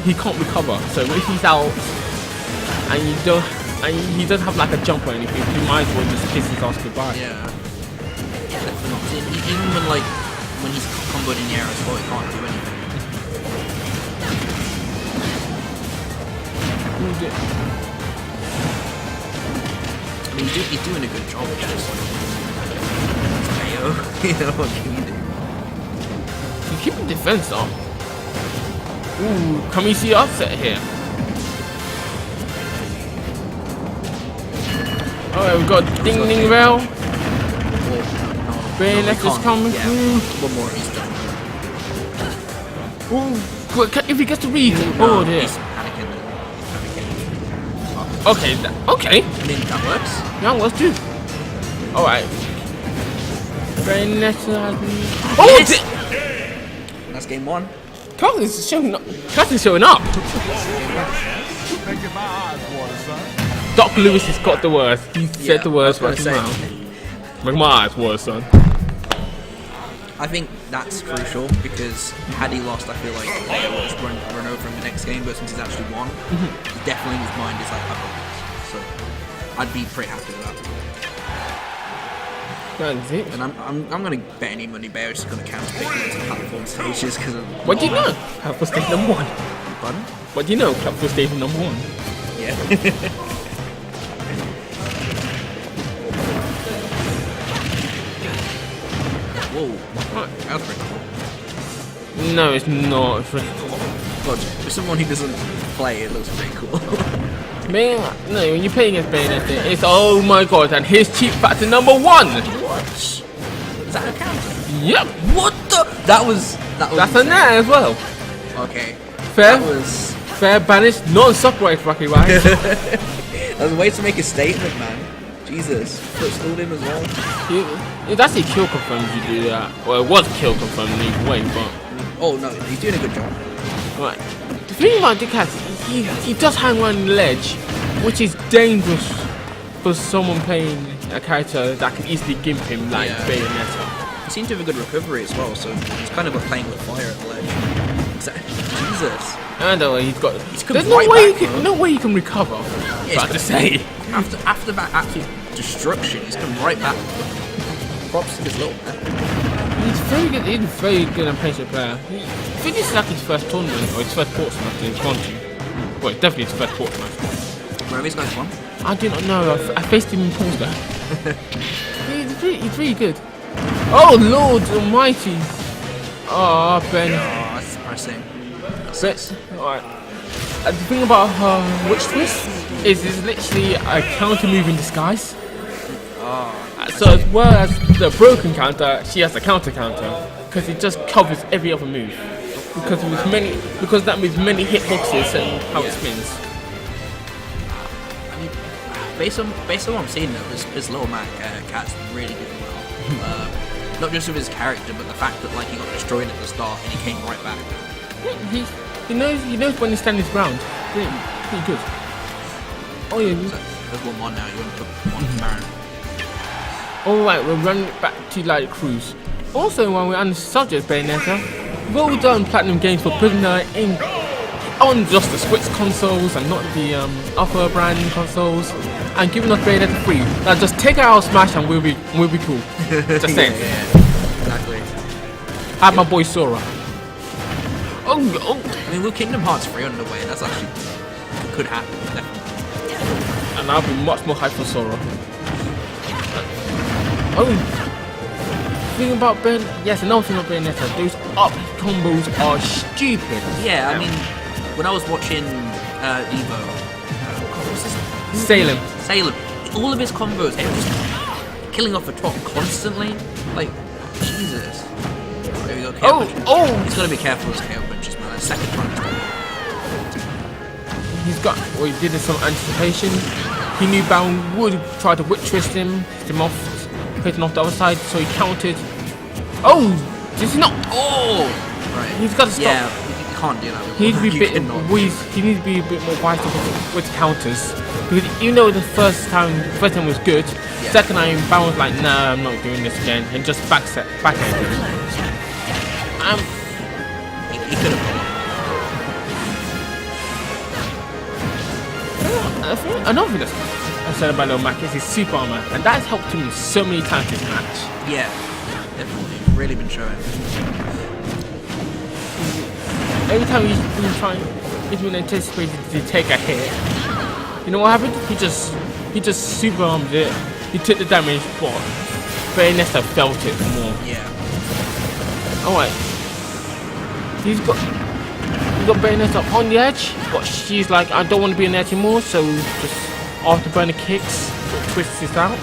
he can't recover. So when he's out and he doesn't have like a jump or anything, he might as well just kiss his ass goodbye. Yeah. Definitely not. Even when like when he's comboed in the air as well, he can't do anything. I mean, he's doing a good job, just KO. You know what can you do? You keep the defense up. Ooh, can we see upset here? Alright, we got ding ding rail. Bayonetta is coming through. One more, he's done. Ooh, if he gets to read. Oh dear. He's panicking. Okay, okay. I mean, that works. That works too. Alright. Bayonetta has me. Oh, Yes! That's game 1. Carl is showing up. Carl is showing up. Doc Lewis has got the worst. He said the worst right now. Make my eyes worse, son. I think that's crucial because had he lost, I feel like they will just run over him the next game. But since he's actually won, definitely in his mind is like, I've got this. So I'd be pretty happy with that. That's it. And I'm gonna bet any money Bear is just gonna counter pick loads of platform stages because of. What do you know? Platform stage number 1. Pardon? What do you know? Platform stage number 1. Yeah. Whoa. That was pretty cool. No, it's not. It's really cool. God, for someone who doesn't play, it looks pretty cool. Man, no, when you play against Bayonetta, it's oh my god, and here's cheap factor number 1! What? Is that a counter? Yep! What the? That was That's a net as well. Okay. Fair? That was. Fair, banished, non-subrate, Rocky, right? That was a way to make a statement, man. Jesus. Footstooled him as well. It's actually kill confirmed if you do that. Well, it was kill confirmed either way, but. Oh no, he's doing a good job. Right. The thing about Dick Hat, he does hang around the ledge, which is dangerous for someone playing a character that can easily gimp him like Bayonetta. He seemed to have a good recovery as well, so it's kind of like playing with fire at the ledge. Jesus. And he's got. There's right no way he can recover. Yeah, But to say. After that actual destruction, he's come right back. Props to his little man. He's very good. He's a very good and patient player. I think this is like his first tournament or his first Portsmouth he's gone to. Well, definitely his first Portsmouth. Where have these guys gone? I do not know. I faced him in Portsmouth. He's really good. Oh Lord Almighty! Oh Ben. Oh, that's depressing. Alright. The thing about her Witch Twist is it's literally a counter move in disguise. So as well as the broken counter, she has a counter because it just covers every other move. Because that moves many hitboxes and how it spins. I mean, based on what I'm seeing though, this little Mac Cat's really doing well. Not just with his character, but the fact that like he got destroyed at the start and he came right back. He knows when to stand his ground. Pretty good. Oh yeah. There's 1-1 now. You want to put 1 Baron. Alright, we're running back to Light Cruise. Also, while we're on the subject of Bayonetta, well done Platinum Games for putting her in on just the Switch consoles and not the upper brand consoles, and giving us Bayonetta free. Now just take out our Smash and we'll be cool. Just saying. Yeah, exactly. Have my boy Sora. Oh. I mean, with Kingdom Hearts 3 on the way, that's actually could happen. Definitely. And I'll be much more hyped for Sora. Oh. Thing about another thing about Bayonetta, those up combos are stupid. Yeah, I mean, when I was watching Evo, what was his name? Salem. All of his combos, they were just killing off the top constantly. Like, Jesus. There we go. KO punch. He's got to be careful with his KO punches, man. That second punch. He did some anticipation. He knew Baron would try to Witch Twist him, hit him off, hit him off the other side, so he countered. Oh! This is not. Oh! Right. He's got to stop. Yeah, you can't do that. He needs to be a bit more wise with counters. Because even though the first time was good, second time Baron was like, nah, I'm not doing this again, and just backhanded him. He could have gone. Another thing I said about Lil Mac is his super armor, and that has helped him so many times this match. Yeah, definitely. really been showing. Every time he's been anticipated to take a hit. You know what happened? He just super armed it. He took the damage, but Bayonetta felt it more. Yeah. Alright. He's got Bayonetta on the edge, but she's like, I don't want to be on the edge anymore, so just afterburner kicks, twists this out.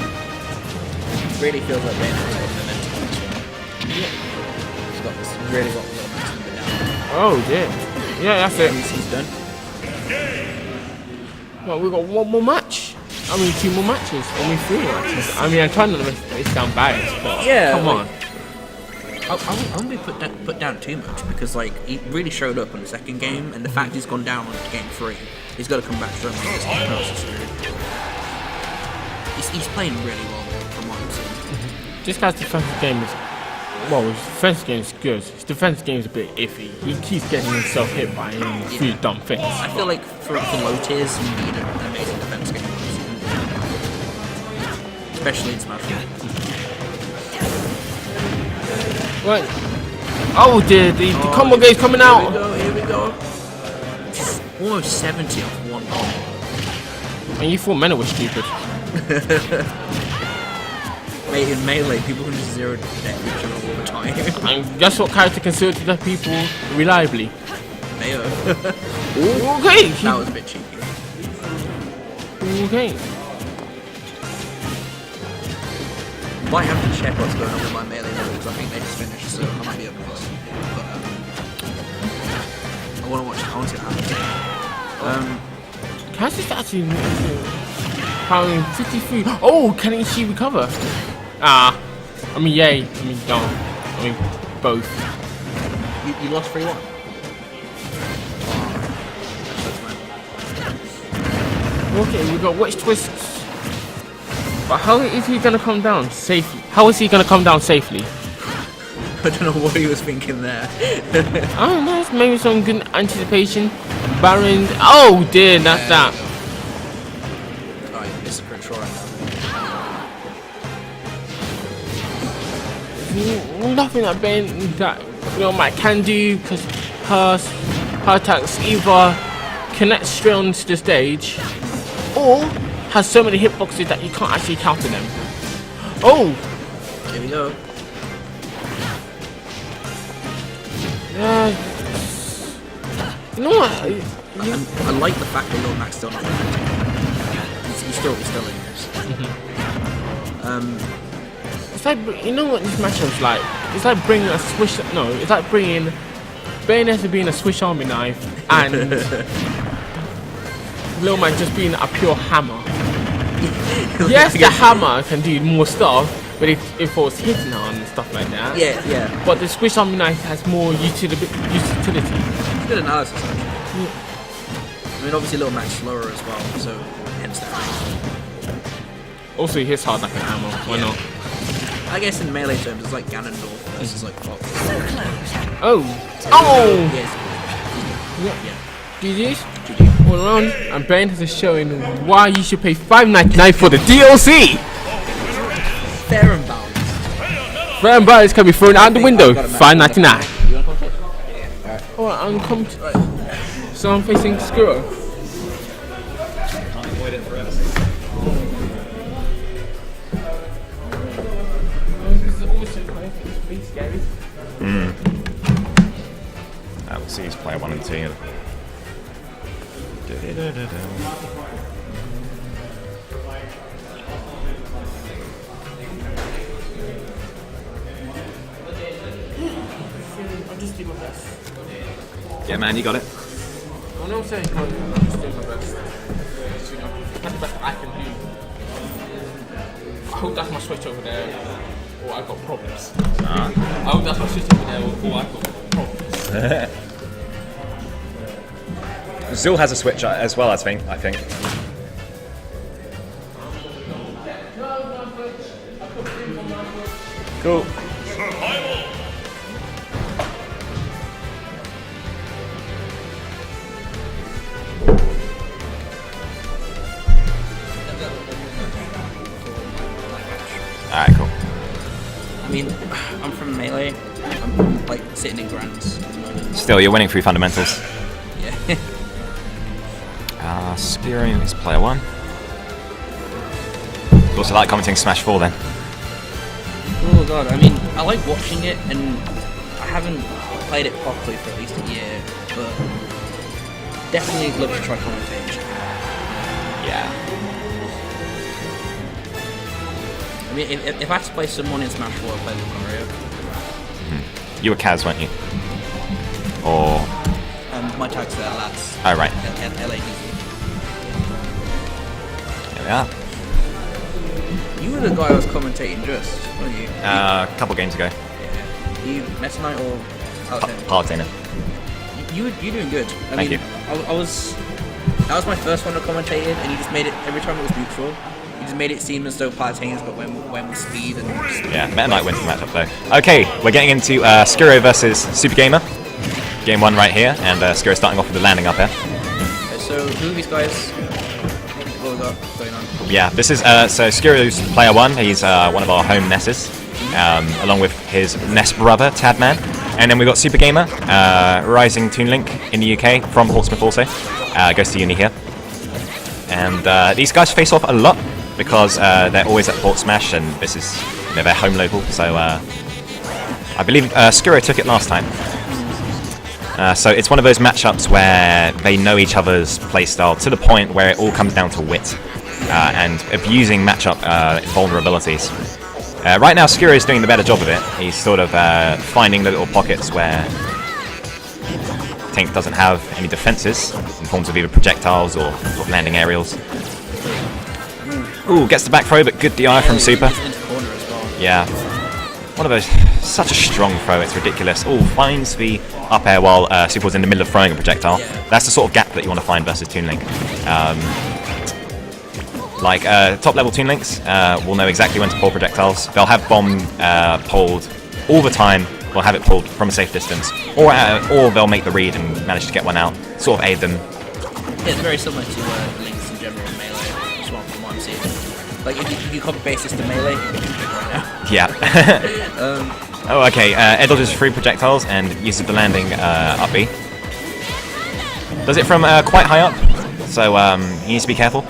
Really feels like Bayonetta's got momentum on this one. Yeah. He's got this really got a lot of momentum now. Oh dear. Yeah, that's it. He's done. Well, we got one more match. I mean, 2 more matches. I mean, 3 matches. I mean, I'm trying not to make it sound biased, but Yeah, come like, on. I won't be put down too much because like he really showed up on the second game, and the fact he's gone down on game 3, he's got to come back strong. He's playing really well from what I'm seeing. This guy's defensive game is, well, his defensive game is good. His defensive game is a bit iffy. He keeps getting himself hit by a few dumb things. I feel like for low tiers, you need an amazing defense game, especially in Smash 4. Right. Oh dear, the combo game's coming out. Here we go. Almost 70 off one bomb. And you thought Mena was stupid. Mate, in Melee, people can just zero death each other all the time. And guess what character can still death people reliably? Mayo. Okay. That was a bit cheeky. Okay. Might have to check what's going on with my Melee level because I think they just finished, so I might be up close. But I want to watch. I want to see what happens. Cass is actually powering 53. Oh, can she recover? Ah, I mean, yay. I mean, don't. I mean, both. You lost 3-1. Okay, we got Witch Twists. But how is he gonna come down safely? How is he gonna come down safely? I don't know what he was thinking there. I don't know, maybe some good anticipation. Baron. Oh dear, that's that. Right, it's a control right now. Nothing that Matt can do because her attacks either connect straight onto the stage or has so many hitboxes that you can't actually counter them. Oh! Here we go. You know what? I like the fact that Lil Mac's still not there. He's still in this. It's like, you know what this matchup's like? It's like bringing a Swiss. No, it's like bringing Bayonetta being a Swiss Army knife and Lil Mac just being a pure hammer. Yes, the hammer can do more stuff, but if it was hitting her and stuff like that. Yeah, yeah. But the Swiss Army knife has more utility. It's good analysis actually. Yeah. I mean, obviously Lil Mac's slower as well, so hence that. Also, he hits hard like an hammer. Why not? I guess in Melee terms, it's like Ganondorf. This is like Fox. Oh! Oh! Yes. Yeah. GG's all around, and Bayonetta is showing why you should pay $5.99 for the DLC. Fair and balanced. Fair and balanced can be thrown out the window. $5.99. You want to come to it? Yeah. Alright, I'm coming. So I'm facing Skuro. We'll see who's player 1 and 2. I'll just do my best. Yeah, man, you got it. I'm not saying I'll just do my best. You know, that's the best I can do. I hope that's my switch over there, or I've got problems. I hope that's my switch over there, or I've got problems. Zul has a switch as well, I think. Cool. Alright, cool. I mean, I'm from Melee. sitting in grants. Still, you're winning through fundamentals. Yeah. Spiro is player 1. Also like commenting Smash 4 then. Oh god, I mean, I like watching it, and I haven't played it properly for at least a year, but definitely love to try commentating. Yeah. I mean, if I had to play someone in Smash 4, I'd play Lucario. You were Kaz, weren't you? Or... My tag's there, lads. Oh, right. LADZ. Here we are. You were the guy I was commentating just, weren't you? A couple games ago. Yeah. You Meta Knight or Paladina. You're doing good. I Thank mean, you. I was. That was my first one I commentated, and you just made it every time it was neutral. You just made it seem as though Paladina's but went with speed and. Yeah, Meta Knight wins the matchup though. Okay, we're getting into Skuro versus Super Gamer. Game 1 right here, and Skuro starting off with the landing up here. Okay, so who are these guys? What we got going on? Yeah, this is so Skuro's player 1. He's one of our home Nesses, along with his Ness brother Tadman, and then we got Super Gamer, rising Toon Link in the UK from Portsmouth also. Goes to uni here, and these guys face off a lot because they're always at Port Smash, and this is their home local. So I believe Skuro took it last time. So it's one of those matchups where they know each other's playstyle to the point where it all comes down to wit and abusing matchup vulnerabilities. Right now, Skuro is doing the better job of it. He's sort of finding the little pockets where Tink doesn't have any defenses in forms of either projectiles or sort of landing aerials. Ooh, gets the back throw, but good DI from Super. Yeah. One of those, such a strong throw, it's ridiculous. Oh, finds the up air while Super was in the middle of throwing a projectile. That's the sort of gap that you want to find versus Toon Link. Top level Toon Links will know exactly when to pull projectiles. They'll have bomb pulled all the time. They'll have it pulled from a safe distance, or they'll make the read and manage to get one out. Sort of aid them. Yeah, it's very similar to Links in general in Melee. Just from what I'm seeing. Like if you copy bases to Melee, you can do it right now. Yeah. Oh, okay. Ed dodges 3 projectiles and uses the landing up B. Does it from quite high up, so he needs to be careful.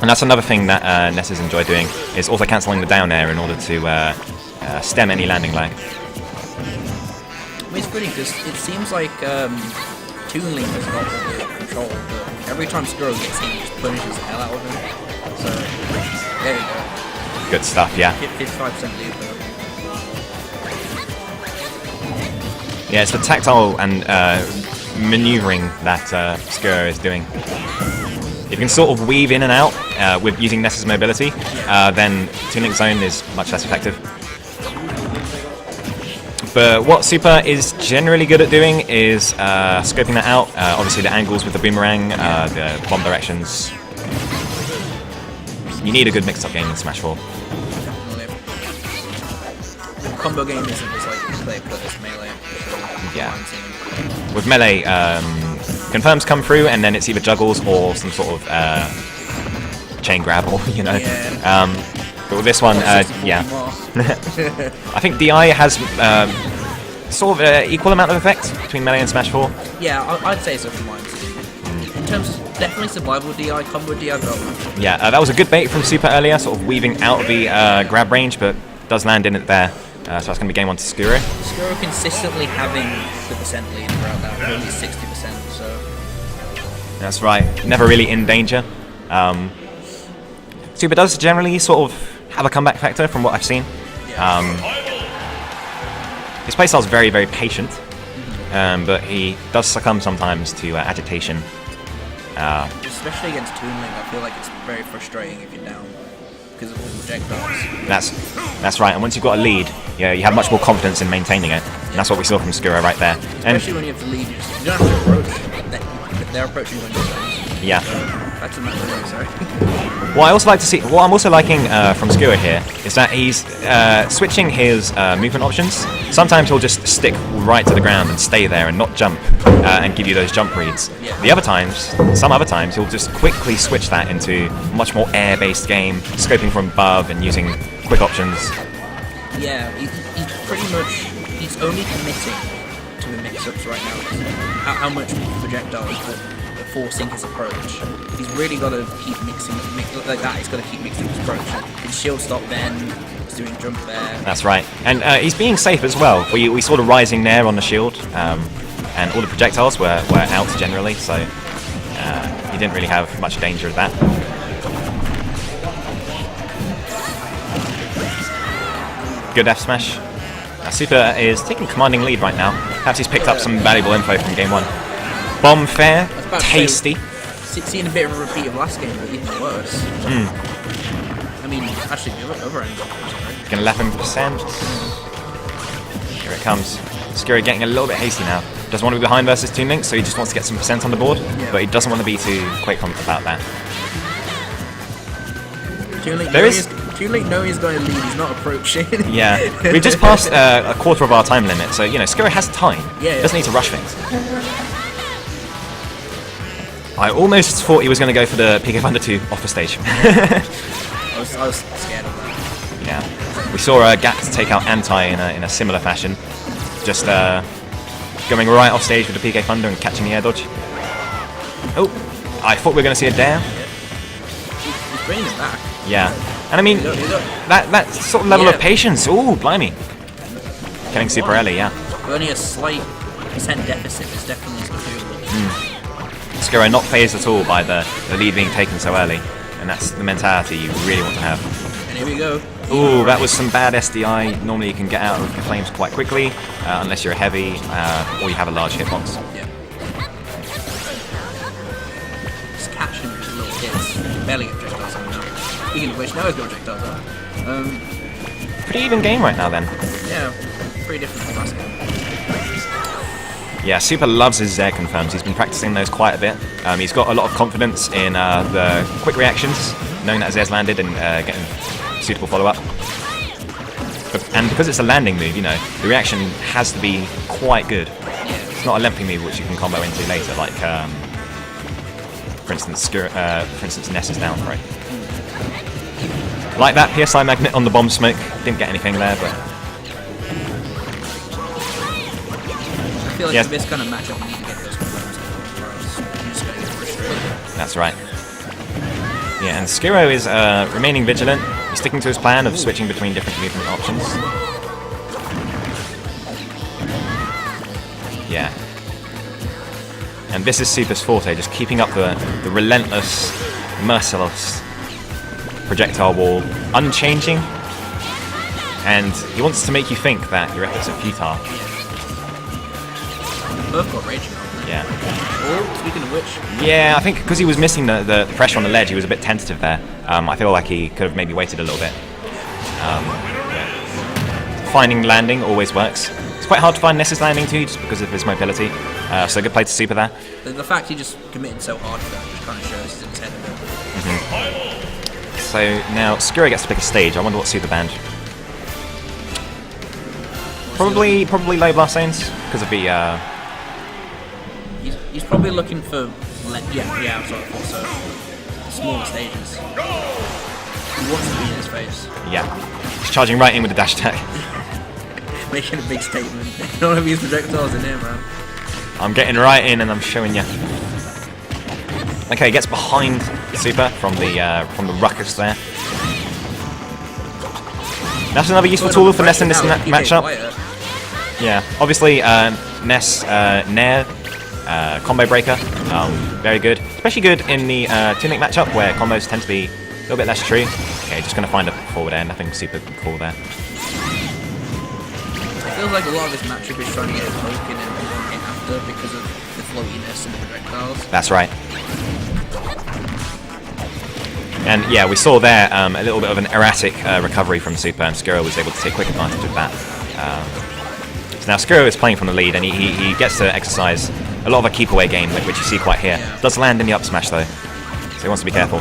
And that's another thing that Nesses enjoy doing, is also cancelling the down air in order to stem any landing lag. I mean, it's pretty because it seems like Toon Link has got all the control, but every time Skuro gets hit, he just punishes the hell out of him. So, there you go. Good stuff, yeah. 55% lead though. Yeah, it's the tactile and maneuvering that Skuro is doing. If you can sort of weave in and out with using Ness's mobility, then Toon Link Zone is much less effective. But what Super is generally good at doing is scoping that out. Obviously the angles with the boomerang, the bomb directions. You need a good mixed up game in Smash 4. Combo game isn't as like clear cut as Melee. Yeah. With Melee, confirms come through and then it's either juggles or some sort of chain grab, or you know. Yeah. But with this one, yeah. I think DI has sort of equal amount of effect between Melee and Smash 4. Yeah, I'd say so from what I'm seeing. In terms of definitely survival DI, combo DI, but yeah, that was a good bait from Super earlier, sort of weaving out of the grab range, but does land in it there. So that's going to be game 1 to Skuro. Skuro consistently having the percent lead throughout that, at least 60%, so... That's right, never really in danger. Super does generally sort of have a comeback factor from what I've seen. His playstyle is very, very patient, but he does succumb sometimes to agitation. Especially against Toon Link, I feel like it's very frustrating if you're down because of all the projectiles. That's right, and once you've got a lead, yeah, you have much more confidence in maintaining it. And that's what we saw from Skuro right there. Especially when you have the lead, you don't have to approach. They're approaching on your side. Yeah. That's a matter, sorry. What I'm also liking from Skuro here is that he's switching his movement options. Sometimes he'll just stick right to the ground and stay there and not jump and give you those jump reads. Yeah. Some other times, he'll just quickly switch that into a much more air-based game, scoping from above and using quick options. Yeah, he's pretty much, he's only committing to the mix-ups right now. How much projectiles that are forcing his approach. He's really got to keep mixing like that. He's got to keep mixing his approach. His shield stop then, he's doing jump there. That's right. And he's being safe as well. We saw the rising nair on the shield, and all the projectiles were out generally, so he didn't really have much danger of that. Good F smash. Super is taking commanding lead right now. Perhaps he's picked up some valuable info from game 1. Bomb fair, tasty. Seeing a bit of a repeat of last game, but even worse. I mean, actually, the other end. Getting 11%. Here it comes. Skira getting a little bit hasty now. Doesn't want to be behind versus Toon Link, so he just wants to get some percent on the board, but he doesn't want to be too quick about that. Toon Link knowing he's going to lead, he's not approaching. Yeah, we've just passed a quarter of our time limit, so you know, Skira has time. Yeah. Doesn't need to rush things. I almost thought he was going to go for the PK Thunder 2 off the stage. I was scared of that. Yeah, we saw Gax take out Anti in a similar fashion, just going right off stage with the PK Thunder and catching the air dodge. Oh, I thought we were going to see a dare. He's bringing it back. Yeah, and I mean that sort of level of patience. Ooh, blimey! Getting super early, yeah. Only a slight percent deficit is definitely doable. Skira not phased at all by the lead being taken so early, and that's the mentality you really want to have. And here we go. Ooh, that was some bad SDI. Normally you can get out of the flames quite quickly, unless you're a heavy or you have a large hitbox. Yeah. Just catching him with little hits. Barely get projectiles on now. Speaking of which, now he's got projectiles on. Pretty even game right now then. Yeah, pretty different from last game. Yeah, Super loves his Zair confirms. He's been practicing those quite a bit. He's got a lot of confidence in the quick reactions, knowing that Zair's landed and getting suitable follow-up. And because it's a landing move, you know, the reaction has to be quite good. It's not a lemping move which you can combo into later, like, for instance, Ness is down, right? Like that PSI magnet on the bomb smoke. Didn't get anything there, but... I feel like for this kind of matchup, you need to get those confirms, or else you're just going to get frustrated. That's right. Yeah, and Skiro is remaining vigilant. He's sticking to his plan of switching between different movement options. Yeah. And this is Super's forte, just keeping up the relentless, merciless projectile wall, unchanging. And he wants to make you think that your efforts are futile. Both got rage now. Yeah. Oh, speaking of which. Yeah, I think because he was missing the pressure on the ledge, he was a bit tentative there. I feel like he could have maybe waited a little bit. Yeah. Finding landing always works. It's quite hard to find Ness's landing too, just because of his mobility. So good play to Super there. The fact he just committed so hard to that just kind of shows his intent a bit. So now Skiro gets to pick a stage. I wonder what Super banned. Probably low blast zones because of the. He's probably looking for yeah, I'm sorry, so smaller stages. He wants to be in his face. Yeah, he's charging right in with the dash attack. Making a big statement. You don't want to use projectiles in here, man. I'm getting right in and I'm showing you. Okay, gets behind Super from the ruckus there. That's another useful tool for Ness in this matchup. Yeah, obviously Ness Nair combo breaker, very good. Especially good in the Toon Link matchup where combos tend to be a little bit less true. Okay, just going to find a forward air, nothing super cool there. It feels like a lot of this matchup is trying to get a poke in and one hit after because of the floatiness and the projectiles. That's right. And yeah, we saw there a little bit of an erratic recovery from Super, and Skiro was able to take quick advantage of that. So now Skiro is playing from the lead, and he gets to exercise a lot of a keep away game, which you see quite here. Does land in the up smash though, so he wants to be careful.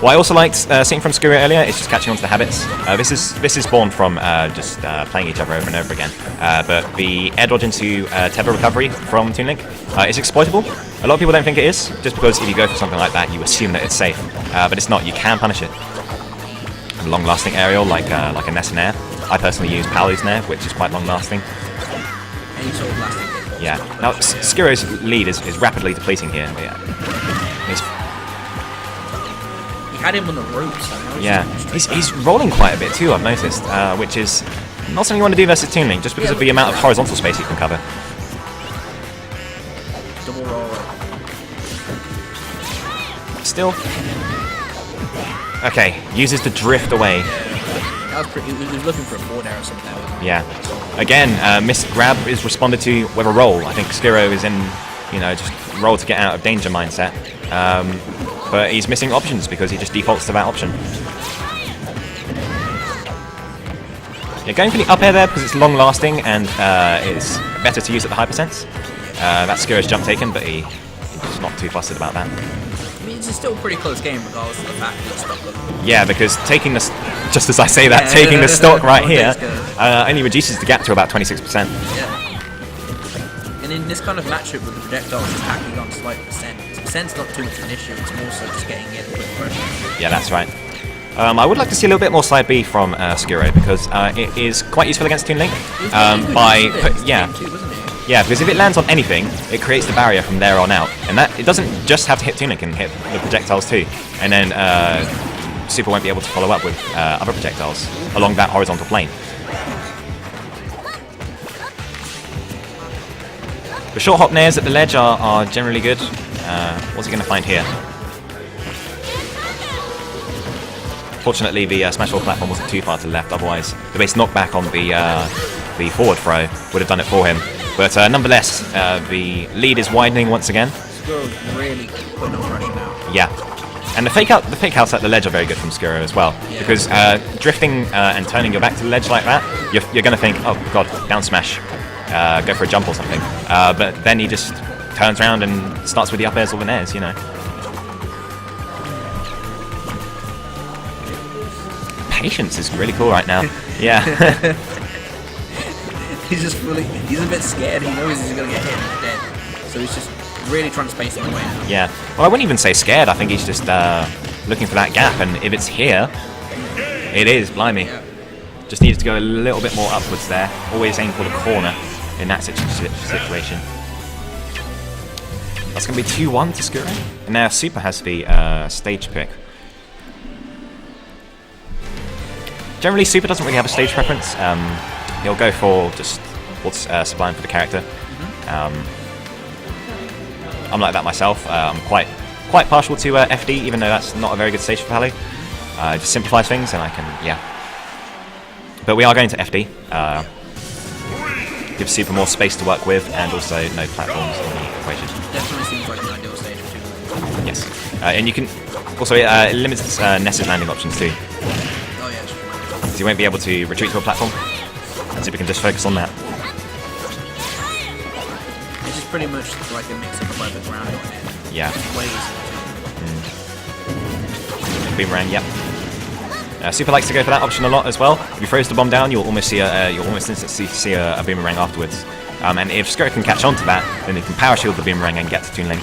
What I also liked seeing from Skiro earlier is just catching on to the habits. This is born from just playing each other over and over again. But the air dodge into Teva recovery from Toon Link is exploitable. A lot of people don't think it is, just because if you go for something like that, you assume that it's safe. But it's not. You can punish it. long-lasting aerial like a Ness and Air. I personally use Palu's Nair, which is quite long-lasting. Any sort of lasting hit. Yeah. Now, Skiro's lead is rapidly depleting here. Yeah. He had him on the ropes. Yeah. He's rolling quite a bit too, I've noticed, which is not something you want to do versus Toon Link, just because of the amount of horizontal space you can cover. Double roll. Still. Okay, uses the drift away. That was pretty. He was looking for a forward air or something. Yeah. Again, missed grab is responded to with a roll. I think Skiro is in, just roll to get out of danger mindset. But he's missing options because he just defaults to that option. Yeah, going for the up air there because it's long lasting and it's better to use at the hypersense. That's Skiro's jump taken, but he's not too fussed about that. I mean, it's still a pretty close game regardless of the fact that it's stock looking. Yeah, because taking the, just as I say that, taking the stock right here only reduces the gap to about 26%. Yeah. And in this kind of matchup with the projectiles just hacking on slight percent's not too much of an issue, it's more so just getting in with pressure. Yeah, that's right. I would like to see a little bit more side B from Skiro because it is quite useful against Toon Link. Yeah, because if it lands on anything, it creates the barrier from there on out, and that it doesn't just have to hit Toon Link, it can hit the projectiles too, and then Super won't be able to follow up with other projectiles along that horizontal plane. The short hop nairs at the ledge are generally good. What's he going to find here? Fortunately, the Smash Ball platform wasn't too far to the left, otherwise the base knockback on the forward throw would have done it for him. But nonetheless, the lead is widening once again. Skiro's really putting on pressure now. Yeah. And the fake outs at the ledge are very good from Skiro as well. Yeah. Because drifting and turning your back to the ledge like that, you're going to think, oh god, down smash, go for a jump or something. But then he just turns around and starts with the up airs or the nairs, Patience is really cool right now. Yeah. He's a bit scared, he knows he's going to get hit and dead. So he's just really trying to space him away now. Yeah. Well, I wouldn't even say scared, I think he's just looking for that gap, and if it's here, it is, blimey. Yeah. Just needs to go a little bit more upwards there. Always aim for the corner in that situation. That's going to be 2-1 to Skiro. And now Super has the stage pick. Generally, Super doesn't really have a stage preference. He'll go for just what's sublime for the character. I'm like that myself. I'm quite partial to FD, even though that's not a very good stage for Palu. It just simplifies things, and I can, But we are going to FD. Gives Super more space to work with, and also no platforms in the equation. Definitely seems like an ideal stage for Toon Link. Yes, and you can also it limits Ness's landing options too. Oh yeah, sure. So you won't be able to retreat to a platform. So we can just focus on that. It's just pretty much like a mix of clever ground on it. Yeah. Ways. Boomerang, yep. Super likes to go for that option a lot as well. If he throws the bomb down, you'll almost instantly see a boomerang afterwards. And if Skiro can catch on to that, then he can power shield the boomerang and get to Toon Link.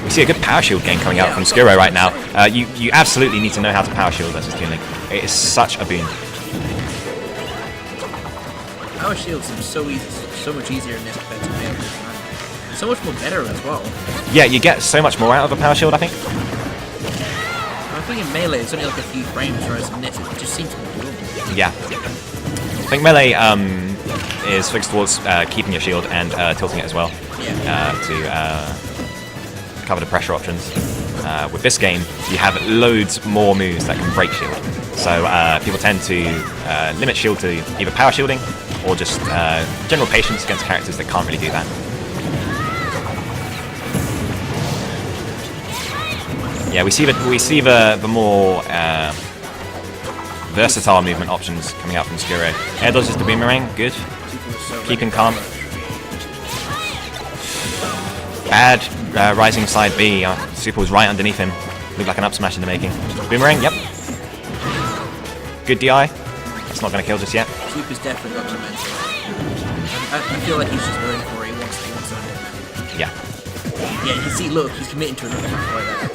We see a good power shield game coming out from Skiro right now. You absolutely need to know how to power shield versus Toon Link. It is such a boon. Power shield seems so easy, so much easier in this compared to melee. So much more better as well. Yeah, you get so much more out of a power shield, I think. I think in melee it's only like a few frames, whereas in this it just seems more doable. Yeah. I think melee is fixed towards keeping your shield and tilting it as well. Yeah. To cover the pressure options. With this game, you have loads more moves that can break shield. So people tend to limit shield to either power shielding or just general patience against characters that can't really do that. Yeah, we see the more versatile movement options coming out from Skiro. Air dodges the boomerang, good. Keeping calm. Bad rising side B. Super was right underneath him. Looked like an up smash in the making. Boomerang, yep. Good DI. That's not going to kill just yet. Super's definitely got momentum. I feel like he's just going for it. He wants to hit now. Yeah. Yeah, you can see, look, he's committing to another match like that.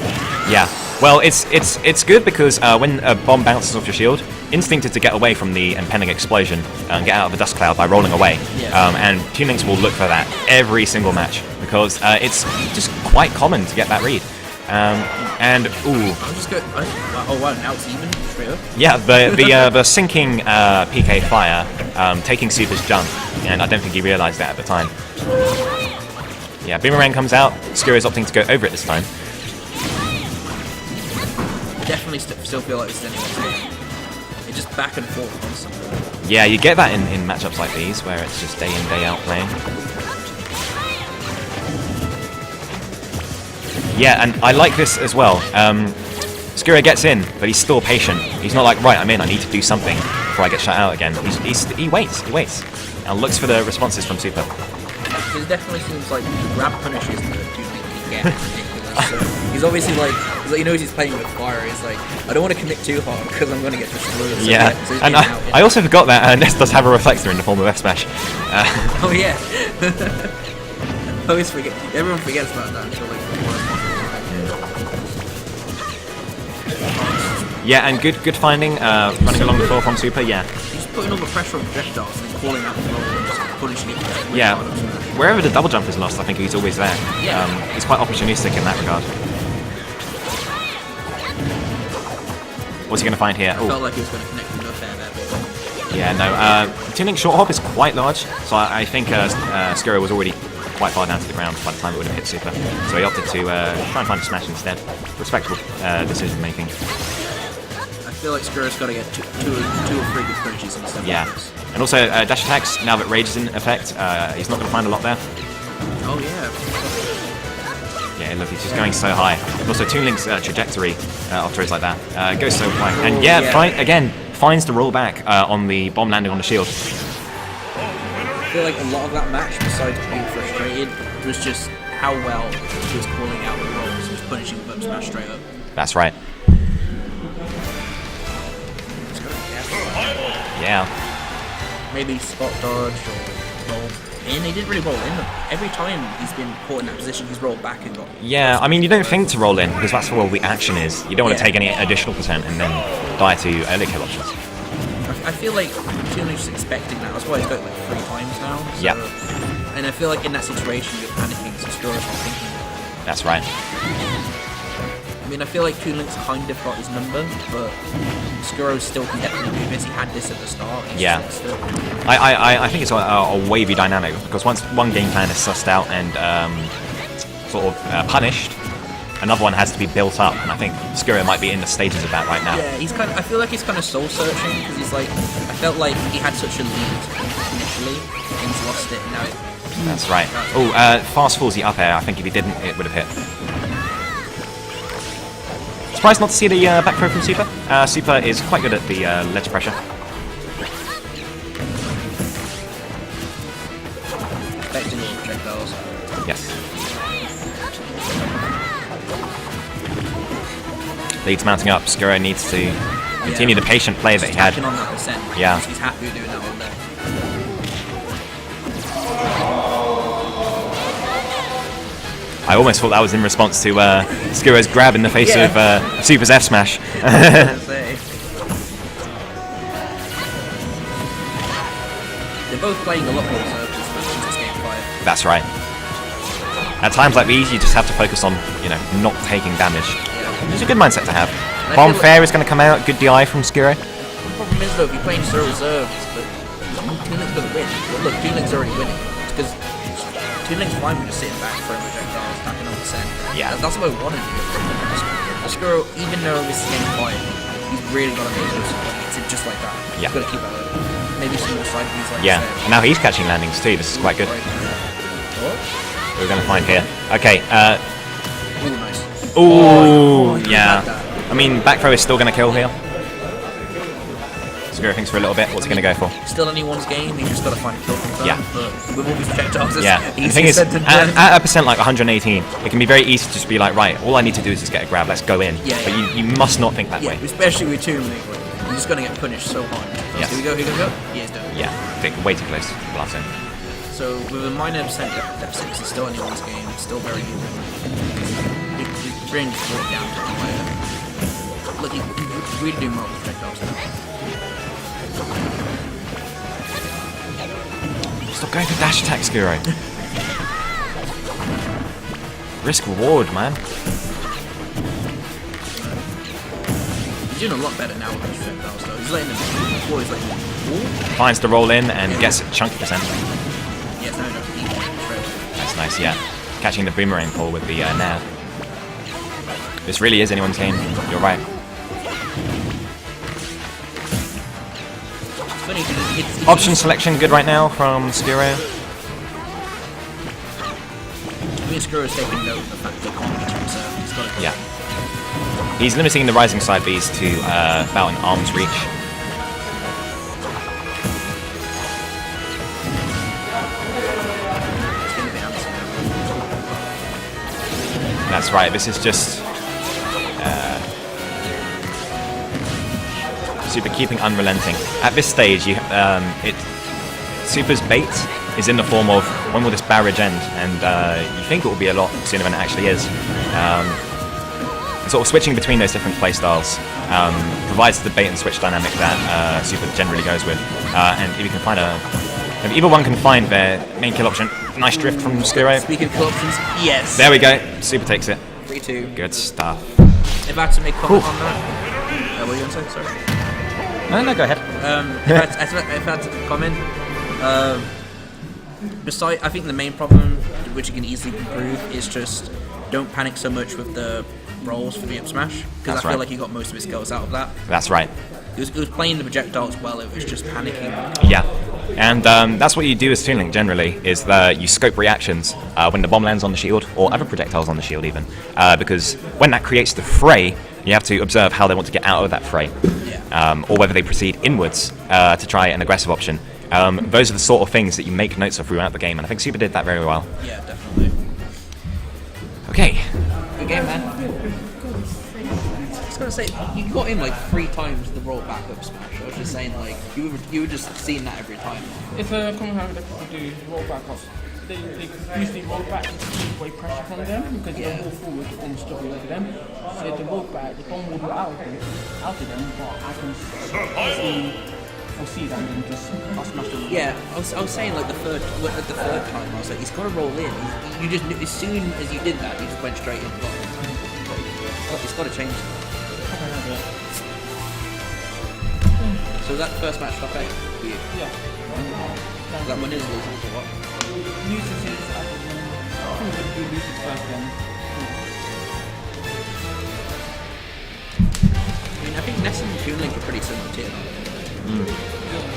Yeah. Well, it's good because when a bomb bounces off your shield, instinct is to get away from the impending explosion and get out of the dust cloud by rolling away. Yeah. And Toon Links will look for that every single match because it's just quite common to get that read. And ooh, I'm just going. Oh wow, now it's even straight up. yeah, the sinking PK fire taking Super's jump, and I don't think he realised that at the time. Yeah, Boomerang comes out. Skuro is opting to go over it this time. Definitely still feel like it's anyone's game. It's just back and forth constantly. Yeah, you get that in matchups like these where it's just day in, day out playing. Yeah, and I like this as well. Skuro gets in, but he's still patient. He's not like, right, I'm in, I need to do something before I get shut out again. He waits, and looks for the responses from Super. It definitely seems like the grab punishes that Toon Link can get ridiculous. So he's obviously like, he knows he's playing with fire. He's like, I don't want to commit too hard because I'm going to get destroyed. So Yeah, so he's and in and out, I also forgot that Ness does have a reflector in the form of F Smash. Oh yeah. I always forget. Everyone forgets about that until like. Yeah, and good finding, running along the floor from Super, yeah. He's putting all the pressure on projectiles and then calling out the roll and just punishing it. Yeah, wherever the double jump is lost, I think he's always there. Yeah. He's quite opportunistic in that regard. What's he going to find here? I felt like he was going to connect with no fair there. Yeah, no. Toon Link's short hop is quite large, so I think Skuro was already quite far down to the ground by the time it would have hit Super. So he opted to try and find a smash instead. Respectable decision making. I feel like Skuro's got to get two or three good punches in the Yeah, and also dash attacks, now that Rage is in effect, he's not going to find a lot there. Oh yeah. Yeah, look, he's just going so high. Also, Toon Link's trajectory after it's like that goes so high. And again, finds the roll back on the bomb landing on the shield. I feel like a lot of that match, besides being frustrated, was just how well he was calling out the rolls and just punishing the bump smash straight up. That's right. Yeah. Maybe spot dodge or roll in. He didn't really roll in. Every time he's been caught in that position, he's rolled back and got. Yeah, I mean, you don't think to roll in because that's where all the action is. You don't want to take any additional percent and then die to early kill options. I feel like Toon Link's just expecting that. That's why he's got it like 3 times now. So, yeah. And I feel like in that situation, you're panicking, so Skuro's not thinking. That's right. I mean, I feel like Toon Link's kind of got his number, but Skuro still can definitely do this. He had this at the start. Yeah. I think it's a wavy dynamic because once one game plan is sussed out and sort of punished, another one has to be built up, and I think Skuro might be in the stages of that right now. Yeah, he's kind of. I feel like he's kind of soul searching because he's like. I felt like he had such a lead initially, and he's lost it. And now That's right. Oh, fast falls the up air. I think if he didn't, it would have hit. Surprised not to see the back throw from Super. Super is quite good at the ledge pressure. Expecting all the projectiles. Yes. Leads mounting up. Skuro needs to continue the patient play that he had. On that percent. Yeah. He's happy with doing that all day. I almost thought that was in response to Skuro's grab in the face of Super's F smash. They're both playing a lot more services since this game 5. That's right. At times like these, you just have to focus on, not taking damage. It's a good mindset to have. Bomb Fair is going to come out. Good DI from Skuro. The problem is though, if you're playing Sir Reserves, but Toon Link's going to win. But look, Toon Link's already winning. It's because Toon Link's fine with just sitting back, throwing projectiles, stacking on the center. Yeah. That's what I wanted to do. Skuro, even though this is game 5, he's really got to make those hits just like that. Yeah. He's got to keep that up. Maybe some more side views like Yeah, and now he's catching landings too. This is quite good. We're going to find here. Okay. Ooh, nice. Ooh, yeah. I mean, back throw is still going to kill here. Skuro thinks for a little bit. What's he going to go for? Still anyone's game. He's just got to find a kill confirm. Yeah. But with all these projectiles, it's Yeah. The thing is, at a percent like 118, it can be very easy to just be like, right, all I need to do is just get a grab. Let's go in. Yeah, But you must not think that way. Especially with Toon Link. You're just going to get punished so hard. Yes. Here we go, here we go. Yeah, he's done. Yeah. Think way too close. Blast in. So with a minor percent deficit, this is still anyone's game. It's still very even. range is brought down to where look, you really do more with projectiles now. Stop going for dash attack, Skuro. Risk reward, man. He's doing a lot better now with his projectiles though. He's letting them before he's letting them fall. Finds the roll in and gets a chunky percent. Yes, no, shred. That's nice, yeah. Catching the boomerang pull with the nair. This really is anyone's game. You're right. It's funny because it's Option selection good right now from Skuro. I mean, Skuro's taking note of the fact that he's got to Yeah. He's limiting the rising side Bs to about an arm's reach. That's right, this is just Super keeping unrelenting. At this stage, Super's bait is in the form of when will this barrage end, and you think it will be a lot sooner than it actually is. Sort of switching between those different playstyles provides the bait and switch dynamic that Super generally goes with. And if you can find if either one can find their main kill option, nice drift from Skuro. Speaking of kill options, yes. There we go. Super takes it. 3-2. Good stuff. If I had to make a comment on that, what were you going to say? Sorry. No, go ahead. If I had to comment, I think the main problem, which you can easily improve, is just don't panic so much with the rolls for the up smash, because I feel like he got most of his skills out of that. That's right. He was playing the projectiles well, it was just panicking. Yeah, and that's what you do as Toon Link generally, is that you scope reactions when the bomb lands on the shield, or other projectiles on the shield even, because when that creates the fray, you have to observe how they want to get out of that fray, or whether they proceed inwards to try an aggressive option. Those are the sort of things that you make notes of throughout the game, and I think Super did that very well. Yeah, definitely. Okay. Good game, man. I was gonna say, you got him like 3 times the roll back up smash. I was just saying, like, you were just seeing that every time. If a common habit that people do roll back off, they usually roll back to keep weight pressure from them because they move forward almost double over them. So if they roll back, the bomb will go out of them, but I can foresee them and just smash them. Yeah, I was saying like the third time, I was like, he's got to roll in. You just knew, as soon as you did that, you just went straight in. It's got to change. So that first match top 8 for you? Yeah. That one is losing or what? Losers is, I think we'll do losers first then. I mean, I think Ness and Toon Link are pretty similar tier.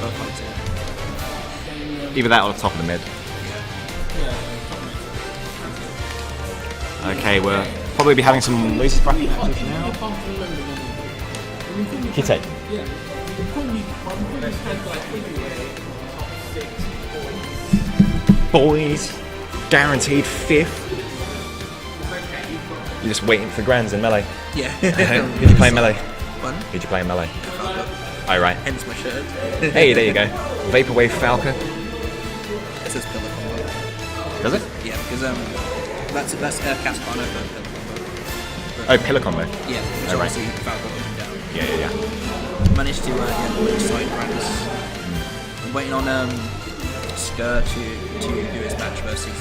Both high tier. Either that or the top of the mid. Okay, we'll probably be having some losers bracket matches now. Kite. Yeah. Boys, guaranteed 5th. You're just waiting for grands in Melee. Yeah. Who'd you play in Melee? Fun. Who'd you play in Melee? Oh, right. Hence my shirt. Hey, there you go. Vaporwave Falcon. It says pillar combo. Does it? Yeah, because that's Cascano for pillar combo. Oh, pillar combo. Yeah, which Oh, right. obviously Falcon up and down. Yeah. Managed to win side ranks. I'm waiting on Skur to do his match versus.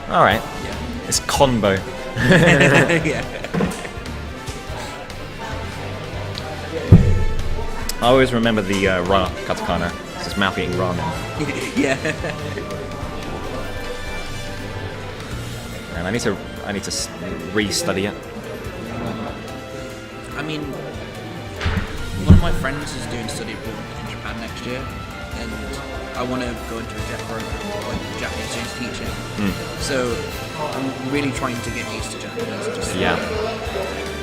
Alright. Yeah. It's combo. Yeah. I always remember the Ra katakana. It's just mouth eating ramen. Yeah. And I need to re-study it. I mean, one of my friends is doing study abroad in Japan next year, and I want to go into a JET program, like Japanese Chinese teaching. So I'm really trying to get used to Japanese. Yeah.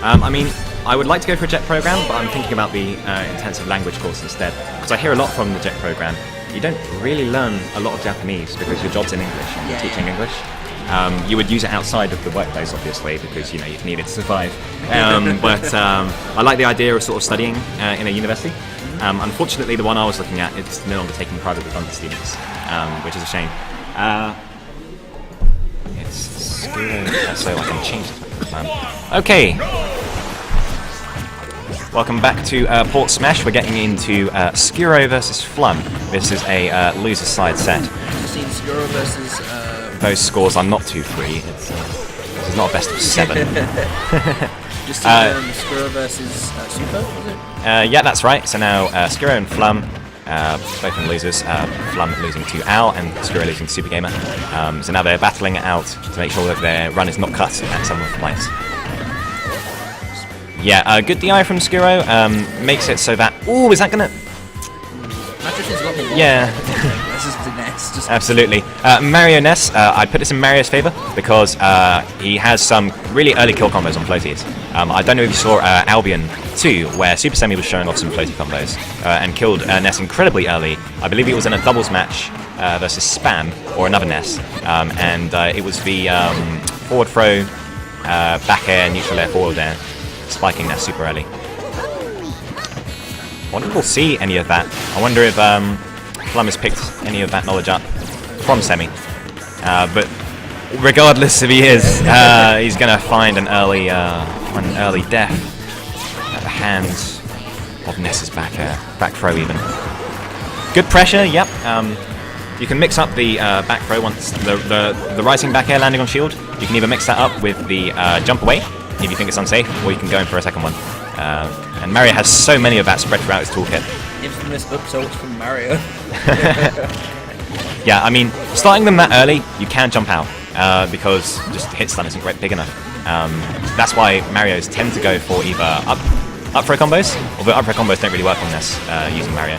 I mean, I would like to go for a JET program, but I'm thinking about the intensive language course instead. Because I hear a lot from the JET program. You don't really learn a lot of Japanese because your job's in English and you're teaching English. You would use it outside of the workplace, obviously, because you need it to survive. But I like the idea of sort of studying in a university. Unfortunately, the one I was looking at is no longer taking privately funded students, which is a shame. It's So I can change the plan. Okay. Welcome back to Port Smash. We're getting into Skuro versus Flum. This is a loser side set. You've seen Skuro versus. Those scores are not too free. This is not a best of 7. Just seen Skuro versus Super, was it? Yeah, that's right. So now Skuro and Flum, both in losers. Flum losing to Al and Skuro losing to Super Gamer. So now they're battling it out to make sure that their run is not cut at some of the points. Yeah, good DI from Skuro. Makes it so that... Ooh, is that gonna... Yeah. This is the Ness. Just Absolutely. Mario Ness, I'd put this in Mario's favour because he has some really early kill combos on floaties. I don't know if you saw Albion 2, where Super Semi was showing off some floaty combos and killed Ness incredibly early. I believe it was in a doubles match versus Spam, or another Ness. And it was the forward throw, back air, neutral air, forward air, spiking Ness super early. I wonder if we'll see any of that. I wonder if Flum has picked any of that knowledge up from Semi. But regardless if he is, he's going to find an early death at the hands of Ness's back throw even. Good pressure, yep. You can mix up the back throw once the rising back air landing on shield. You can either mix that up with the jump away if you think it's unsafe, or you can go in for a second one. And Mario has so many of that spread throughout his toolkit. infamous up tilts from Mario. Yeah, I mean, starting them that early, you can jump out because just hit stun isn't quite big enough. That's why Marios tend to go for either up throw combos, although up throw combos don't really work on this using Mario.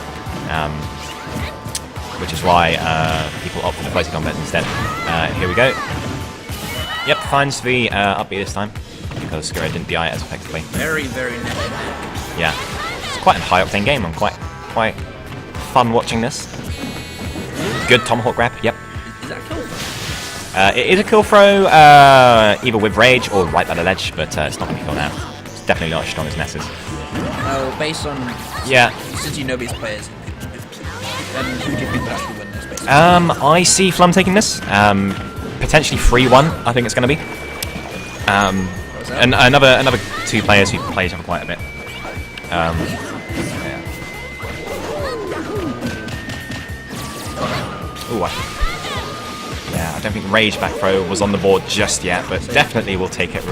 Which is why people opt for the floaty combos instead. Here we go. Yep, finds the up B this time because Skuro didn't DI as effectively. Very, very negative. Yeah, it's quite a high octane game. I'm quite fun watching this. Good tomahawk grab. Yep. Is that a kill throw? It is a kill throw, either with rage or right by the ledge, but it's not going to be killed out. It's definitely not as strong as Ness's. Oh, based on since you know these players, who do you think would actually win this? Basically? I see Flum taking this. Potentially 3-1. I think it's going to be. And another two players who play each other quite a bit. Ooh, I don't think Rage back throw was on the board just yet, but definitely we'll take it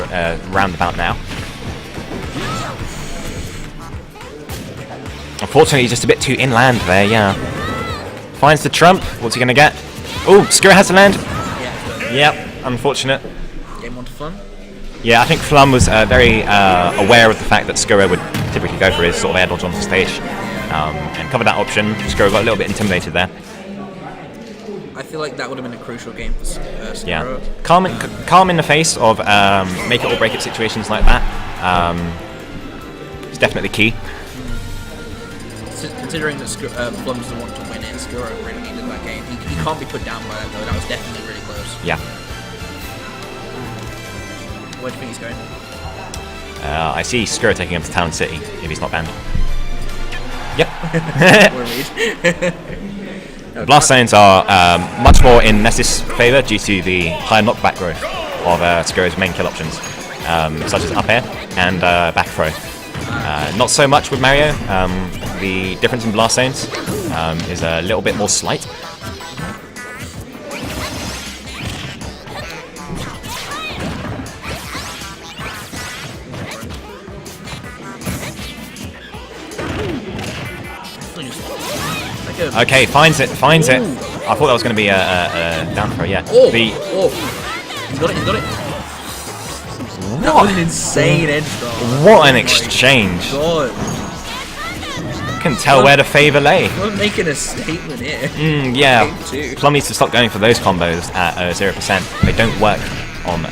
roundabout now. Unfortunately, he's just a bit too inland there, yeah. Finds the trump. What's he going to get? Oh, Skuro has to land. Yep, unfortunate. Game 1 to Flum? Yeah, I think Flum was very aware of the fact that Skuro would typically go for his sort of air dodge onto stage and cover that option. Skuro got a little bit intimidated there. I feel like that would have been a crucial game for Skuro. Yeah, calm in the face of make it or break it situations like that. It's definitely key. Considering that Flum's the one to win it, Skuro really needed that game. He can't be put down by that though. That was definitely really close. Yeah. Where do you think he's going? I see Skuro taking him to Town City if he's not banned. Yep. Blast zones are much more in Ness's favour due to the higher knockback growth of Skuro's main kill options, such as up air and back throw. Not so much with Mario. The difference in blast zones is a little bit more slight. Okay, finds it. I thought that was going to be a down throw, yeah. He's got it. That was an insane edge throw. What an exchange. God. Couldn't tell where the favour lay. We're making a statement here. Yeah, Plum needs to stop going for those combos at 0%. They don't work on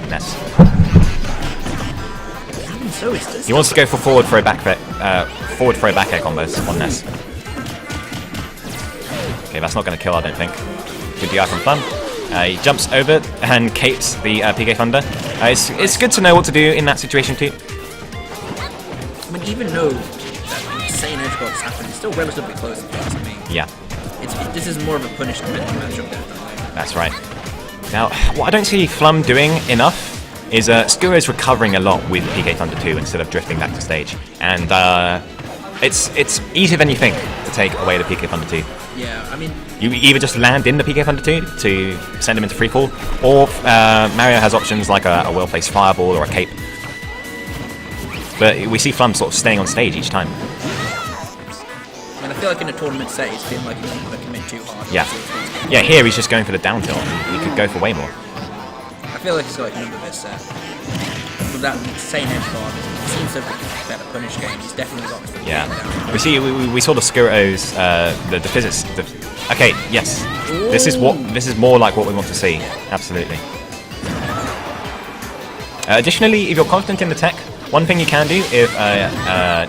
Ness. He wants to go for forward throw back air combos on Ness. Okay, that's not going to kill, I don't think. Good DI from Plum. He jumps over and capes the PK Thunder. It's good to know what to do in that situation too. I mean, even though that insane edge guard has happened, it's still relatively close if you ask me. Yeah. This is more of a punishment matchup there. That's right. Now, what I don't see Flum doing enough is Skuro's recovering a lot with PK Thunder 2 instead of drifting back to stage. And it's easier than you think to take away the PK Thunder 2. Yeah, I mean... You either just land in the PK Thunder 2 to send him into freefall, or Mario has options like a well-placed fireball or a cape. But we see Flum sort of staying on stage each time. I mean, I feel like in a tournament set, he's feeling like he's not going to commit too hard. Yeah. Yeah, here he's just going for the down tilt. He could go for way more. I feel like he's got like a number of his set. With that insane edge guard, it seems to be a better punish game. He's definitely got the Yeah. We see we saw the Skuro's the physics. Okay, yes. Ooh. This is more like what we want to see. Absolutely. Additionally, if you're confident in the tech, one thing you can do if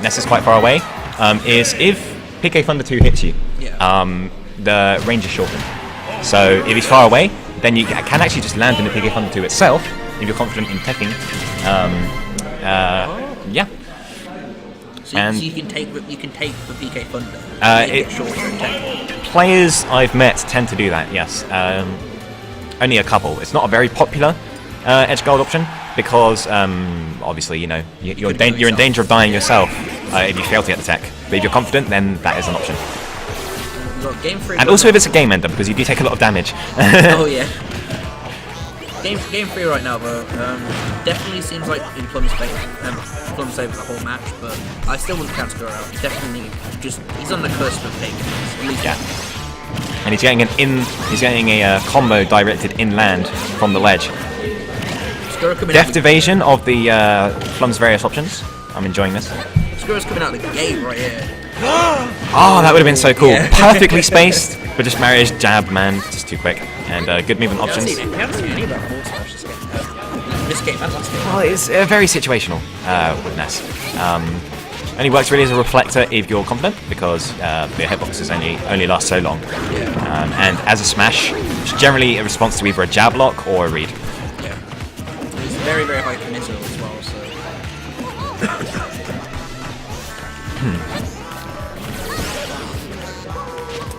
Ness is quite far away is if PK Thunder 2 hits you, the range is shortened. So if he's far away, then you can actually just land in the PK Thunder 2 itself if you're confident in teching. Yeah. So you can take the PK Thunder. Players I've met tend to do that. Yes. Only a couple. It's not a very popular edge guard option because obviously you're in danger of dying yourself if you fail to get the tech. But if you're confident, then that is an option. Game 3 and also if it's a game ender, because you do take a lot of damage. Oh yeah. Game 3 right now, though, definitely seems like in Plum's favour the whole match, but I still wouldn't count Skuro out. He's definitely he's on the cusp of taking this, at least. Yeah. And he's getting a combo directed inland from the ledge. Deft evasion of the Flum's various options. I'm enjoying this. Skuro's coming out of the gate right here. Oh, that would have been so cool. Yeah. Perfectly spaced, but just Mario's jab, man, just too quick. And good movement options. I haven't seen any of that this game and last game. Well, it's very situational with Ness. Only works really as a reflector if you're confident, because the hitboxes only last so long. Yeah. And as a smash, it's generally a response to either a jab lock or a read. Yeah. It's very, very high committal as well, so...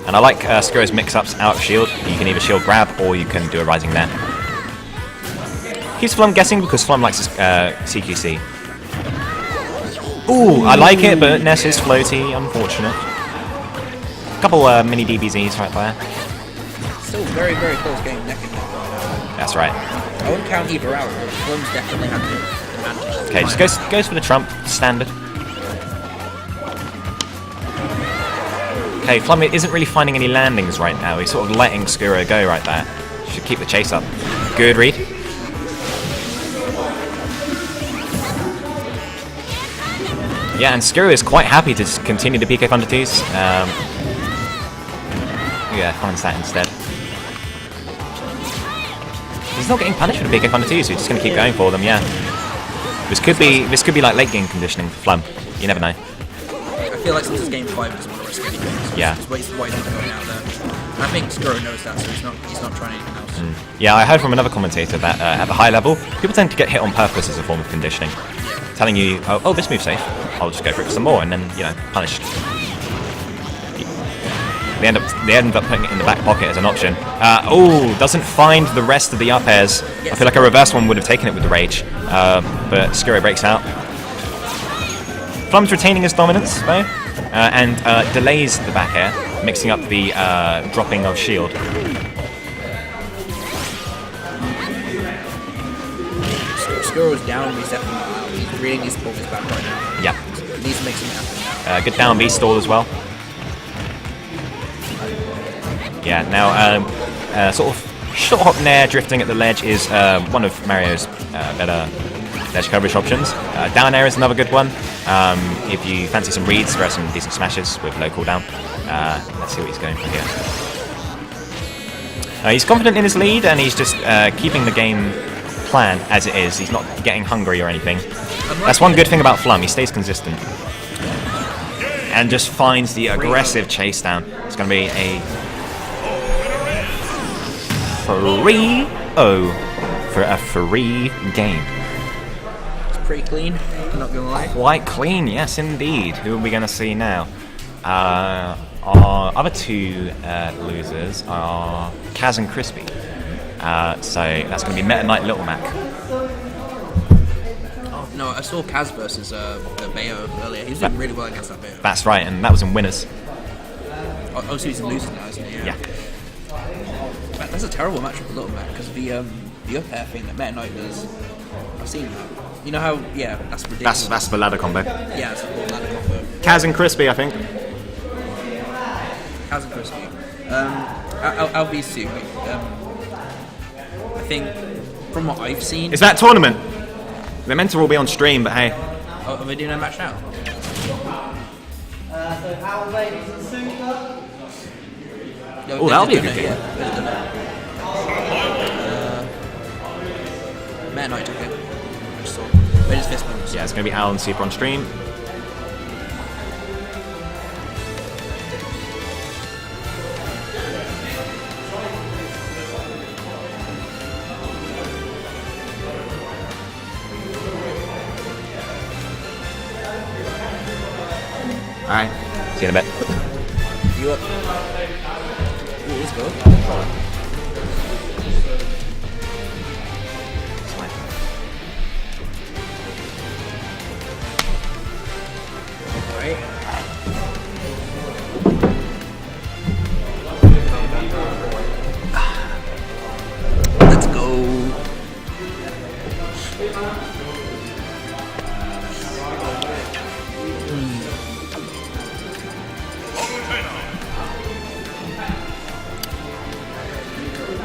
And I like Skuro's mix-ups out of shield. You can either shield grab or you can do a rising there. Keeps Flum guessing because Flum likes his CQC. Ooh, I like it, but Ness is floaty, unfortunate. A couple mini DBZs right there. Still very, very close game, neck and neck right now. That's right. I wouldn't count either out, but Flum's definitely had the advantage. Okay, just goes for the trump, standard. Okay, Flum isn't really finding any landings right now. He's sort of letting Skuro go right there. Should keep the chase up. Good read. Yeah, and Skuro is quite happy to continue the PK Thunder 2s. Yeah, finds that instead. He's not getting punished for the PK Thunder 2s, so he's just going to keep going for them, yeah. This could be like late game conditioning for Flum. You never know. I feel like since it's game 5, he doesn't want to risk anything. So yeah. He's why he's going out there. I think Skuro knows that, so he's not trying anything else. Yeah, I heard from another commentator that at the high level, people tend to get hit on purpose as a form of conditioning. Telling you, oh, this move's safe, I'll just go for it for some more, and then, punished. They end up putting it in the back pocket as an option. Doesn't find the rest of the up airs. Yes. I feel like a reverse one would have taken it with the rage, but Skuro breaks out. Flum's retaining his dominance, though, and delays the back air, mixing up the dropping of shield. Skuro's down, he's definitely he really needs to pull his back right now. Yeah. He needs to make something happen now. Good down B stall as well. Yeah, now sort of short hop nair drifting at the ledge is one of Mario's better ledge coverage options. Down air is another good one. If you fancy some reads, there are some decent smashes with low cooldown. Let's see what he's going for here. He's confident in his lead, and he's just keeping the game plan as it is. He's not getting hungry or anything. That's one good thing about Flum. He stays consistent and just finds the aggressive chase down. It's going to be a 3-0 for a free game. It's pretty clean, I'm not gonna lie. Quite clean, yes indeed. Who are we going to see now? Our other two losers are Kaz and Crispy. So that's going to be Meta Knight Little Mac. Oh, no, I saw Kaz versus Bayo earlier. He was doing really well against that Bayo. That's right, and that was in winners. Oh, so he's losing now, isn't he? Yeah. That's a terrible matchup for Little Mac because the up air thing that Meta Knight does. I've seen that. You know how? Yeah, that's ridiculous. That's the ladder combo. Yeah, it's a full ladder combo. Kaz and Crispy, I think. Kaz and Crispy. I'll be soon. I think from what I've seen. Is that tournament? They're meant to all be on stream, but hey. Oh, are we doing a match now? So how ladies and super? Oh, that'll be a good game. Meta Knight took it. I just saw. Where's his fist bumps? Yeah, it's going to be Al and Super on stream. Alright, see you in a bit. You up? Ooh, let's go. Alright. Let's go.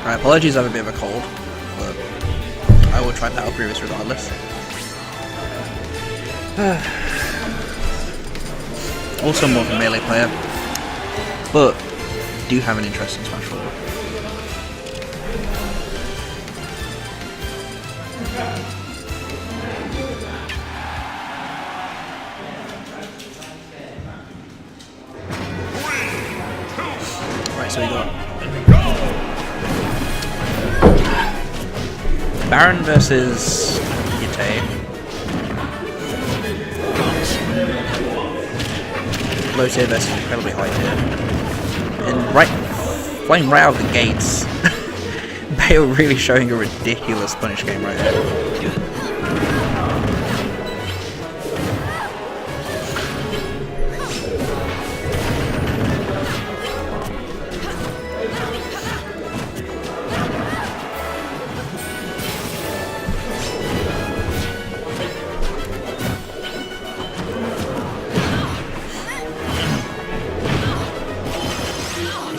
Alright, apologies, I have a bit of a cold, but I will try Battle Previous regardless. Also more of a melee player, but do have an interest in Smash 4. Right, so we got Baron versus Yutei. Low tier versus incredibly high tier. And flying right out of the gates. Bayo really showing a ridiculous punish game right here.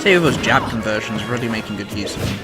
Say those jab conversions really making good use of them.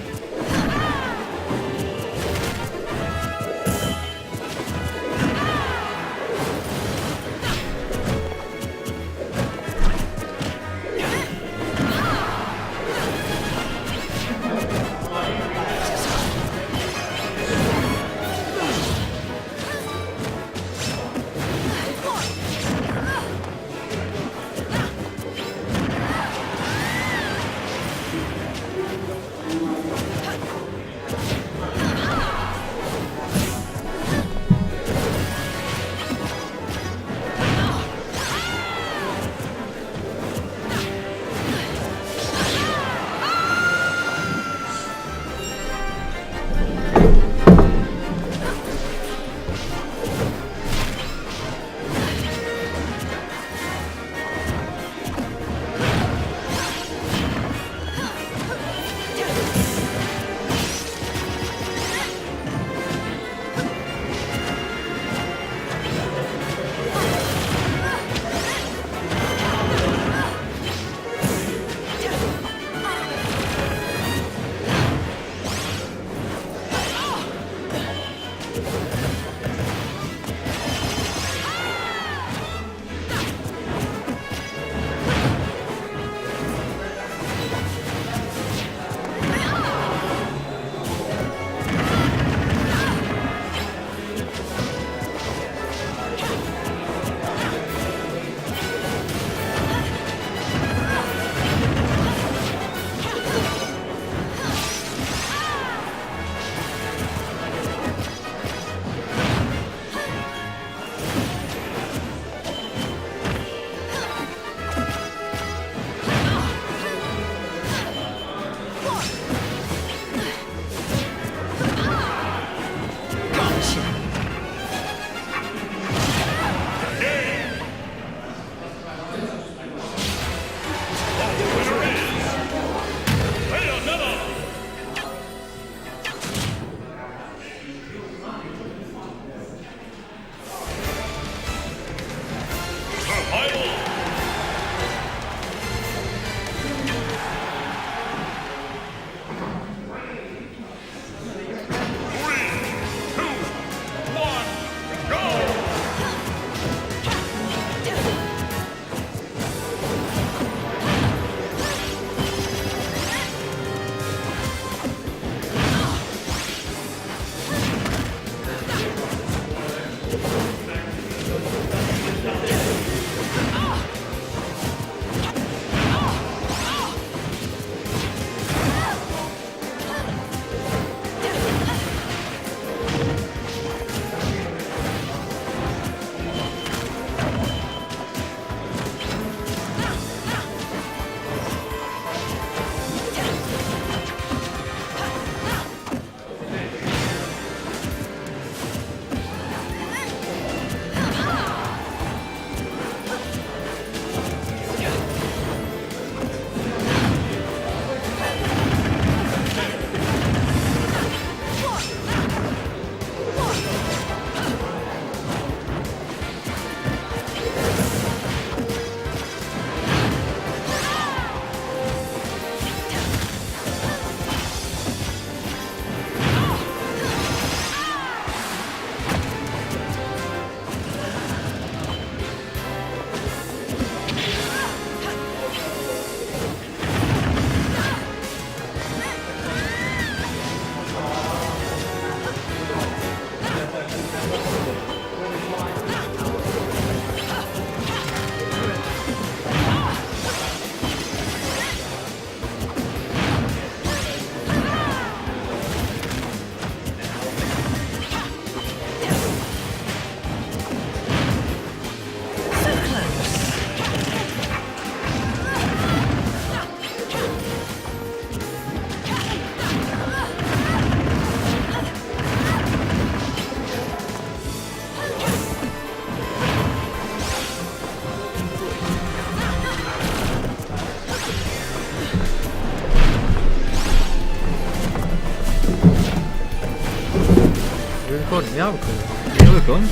recording. We are recording. Yeah, we're recording.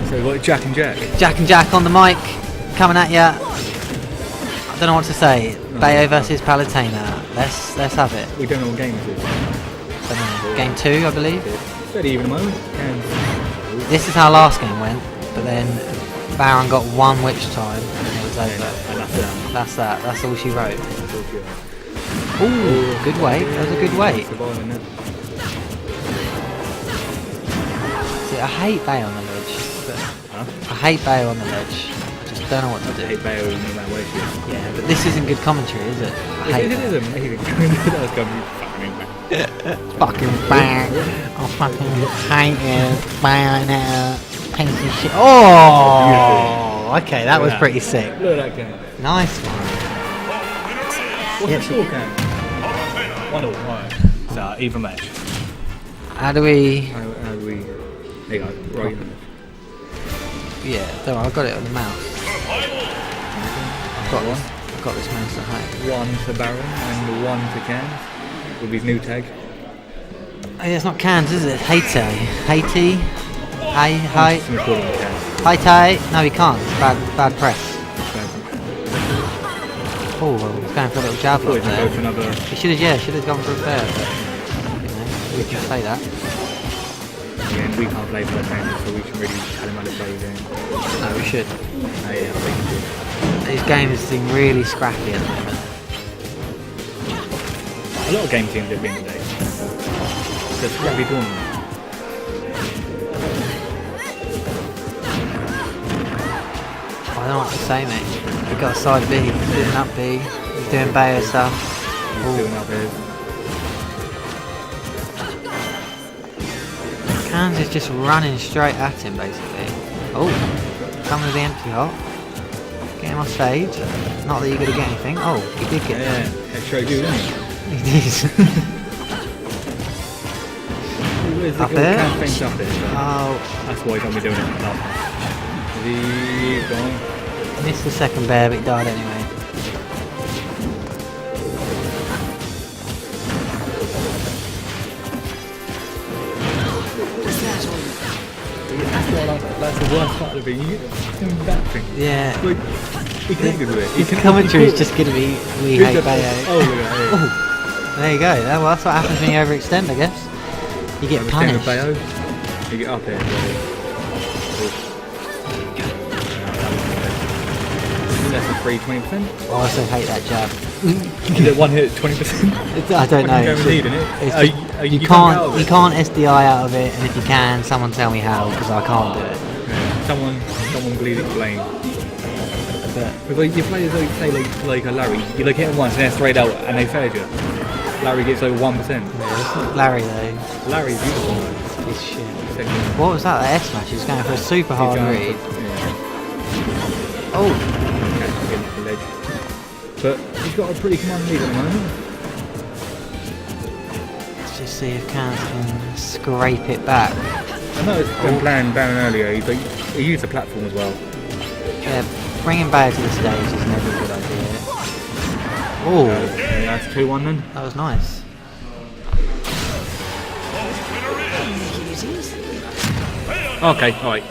So we've got Jack and Jack. Jack and Jack on the mic, coming at ya. I don't know what to say. Bayo versus Palutena. Let's have it. We don't know what game it is. Don't know. Game 2, I believe. Fairly even a moment. This is how last game went, but then Baron got one witch time and it was over. And that's that. That's that. That's all she wrote. That's all she wrote. Ooh, good weight. That was a good weight. Surviving it. See, I hate Bayo on the ledge. Huh? I hate Bayo on the ledge. Just don't know what to I do. hate Bayo no matter where she is. Yeah, but this isn't good commentary, is it? I hate It is amazing. That was going to be fucking bang. I fucking hate you. Bang now. Piece of shit. Oh! Okay, that was pretty sick. Look at that game. Nice one. What's Yeah. the score game? 1-1. Right. So, even match. How do we... How do we... There you go. Right. Yeah, don't worry, I've got it on the mouse. I've got this mouse at home. 1 to Baron and 1 to Ken with his new tag. Oh yeah, it's not cans, is it? Haiti. Haiti? Hi. I'm just gonna call him Ken. Haiti? No, he can't. It's bad press. Oh, well, he's going for a little jab Go up there. for another... He should have gone for a fair, but, you know, we can say that. Again, we can't play for the game, so we should really tell him how to play the game. No, we should. Yeah, I think we should. These games seem really scrappy at the moment. A lot of game teams have been today. So scrappy tournament. I don't know what to say, mate. We got a side B, he's doing up B, he's doing Bayo stuff. He's doing up here. Cans is just running straight at him, basically. Oh, coming with the empty hop. Get him off stage. Not that you're going to get anything. Oh, he did get Yeah, that. it showed you, didn't it? He did. Up there? Can't fence up there, so Oh, that's why he got me doing it. No. He's gone. missed the second bear, but he died anyway. That's the worst part of it. You get doing that thing. Yeah. Like, he connected with it. He His connected- commentary is just going to be, we He's hate just- Bayo. Oh, look at that. Oh, there you go. Well, that's what happens when you overextend, I guess. You get punished. Bayo. You get up here. Less than 20%. I also hate that jab. Is it one hit 20%? I don't know. Fucking guaranteed, isn't it? It's Oh, just- oh, you you can't get out can't of you it? can't SDI out of it, and if you can, someone tell me how, because I can't do it. Yeah. Someone please explain. Because like, your players like say like a Larry, you like hit him once and then straight out and they failed you. Larry gets over 1%. Larry though, Larry's beautiful. is shit. Second. What was that? That S smash. He was going for a super hard He's going read. for- yeah. Oh, Okay, getting off the ledge. But he's got a pretty commanding lead at the moment. let's just see if Cans can scrape it back. I know it's been playing Baron earlier, but he used the platform as well. Yeah, bringing Bayo to the stage is never a good idea. Oh, Yeah, that's 2-1 then. that was nice. Okay, alright.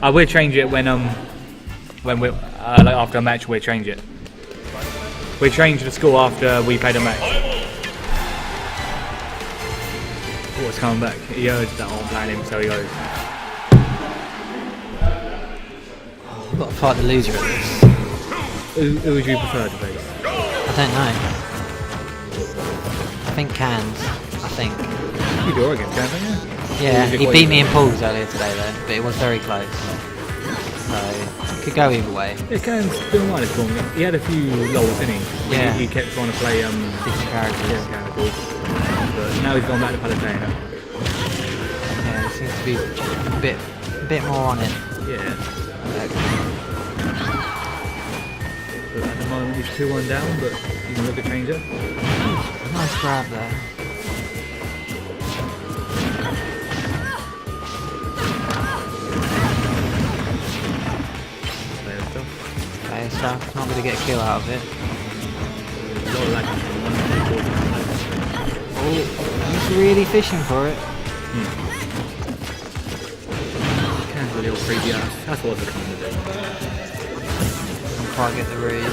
I will change it when we like after a match we'll change it. We change the score after we played a match. Oh, it's coming back. He heard that I'm playing him, so he goes. We've got to fight the loser at this. Who would you prefer to face? I don't know. I think Cans. I think. You do against Gavin, yeah? Yeah, Or is it he quite beat even? me in pools earlier today though, but it was very close. So, it could go either way. Yeah, Gavin's doing well this tournament. He had a few lulls, didn't he? Yeah. He kept trying to play Different characters. different characters. But now he's gone back to Palutena. Yeah, there seems to be a bit more on it. Yeah. But at the moment he's 2-1 down, but you can look at change it. Nice grab there. Okay, so not going to get a kill out of it. A lot of lag. Oh, he's really fishing for it. Cancel the old freebie. That's what I was trying to do. Can't quite get the read.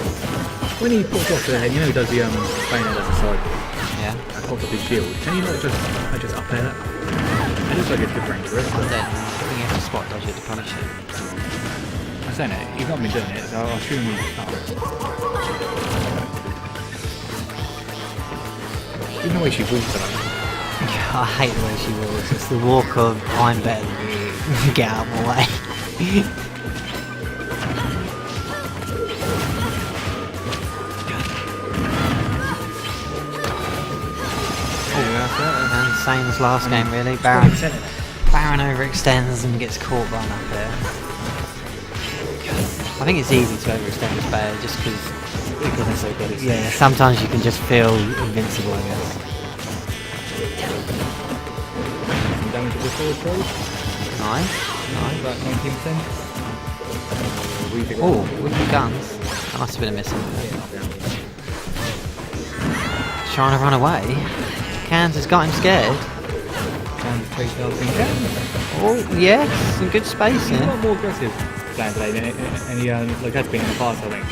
When he puts off the head, you know he does the bayonet as a side. Yeah. Pops up his shield. Can you not just up air that? It looks like it's good range for it. I think you have to spot dodge it to punish it. I'm saying it. He's not been doing it, so I'll assume he's up. Even the way she walks tonight. I hate the way she walks. It's the walk of I'm better than you. Get out of my way. And same as last game really. Baron overextends and gets caught by an up air. I think it's easy to overextend this Bayo just because they're so good. yeah, sometimes you can just feel invincible, I guess. Some damage to the forward throw. Nice. About 19%. Oh, with the guns. That must have been a miss. Trying to run away. Cans has got him scared. Oh, yes, some good spacing. He's a lot more aggressive playing today than he has been in the past, I think.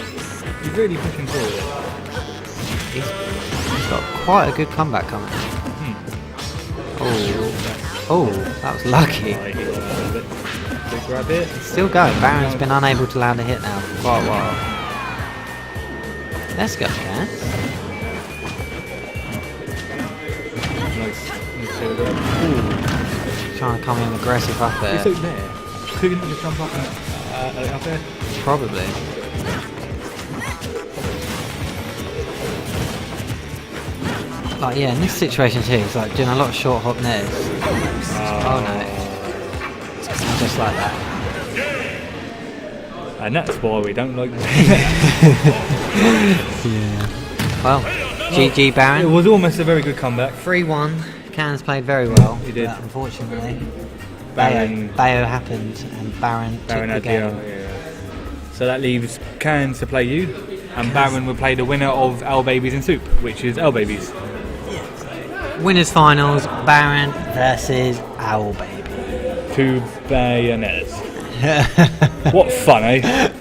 He's really pushing forward. He's got quite a good comeback coming. Oh, that was lucky. It's still going. Baron's been unable to land a hit now for quite a while. Let's go, Cans. Trying to come in aggressive up there. He's so there. Couldn't just jump up and up there? Probably. Like, yeah, in this situation here, it's like doing a lot of short hop nairs. Oh no. Just like that. And that's why we don't like Yeah. Well, GG Baron. It was almost a very good comeback. 3-1. Cans played very well. He did. But unfortunately, Baron Bayo happened and Baron took the game. So that leaves Cans to play you, and Baron will play the winner of Owl Babies in Soup, which is Owl Babies. Winners finals, Baron versus Owl Baby. 2 bayonets. What fun, eh?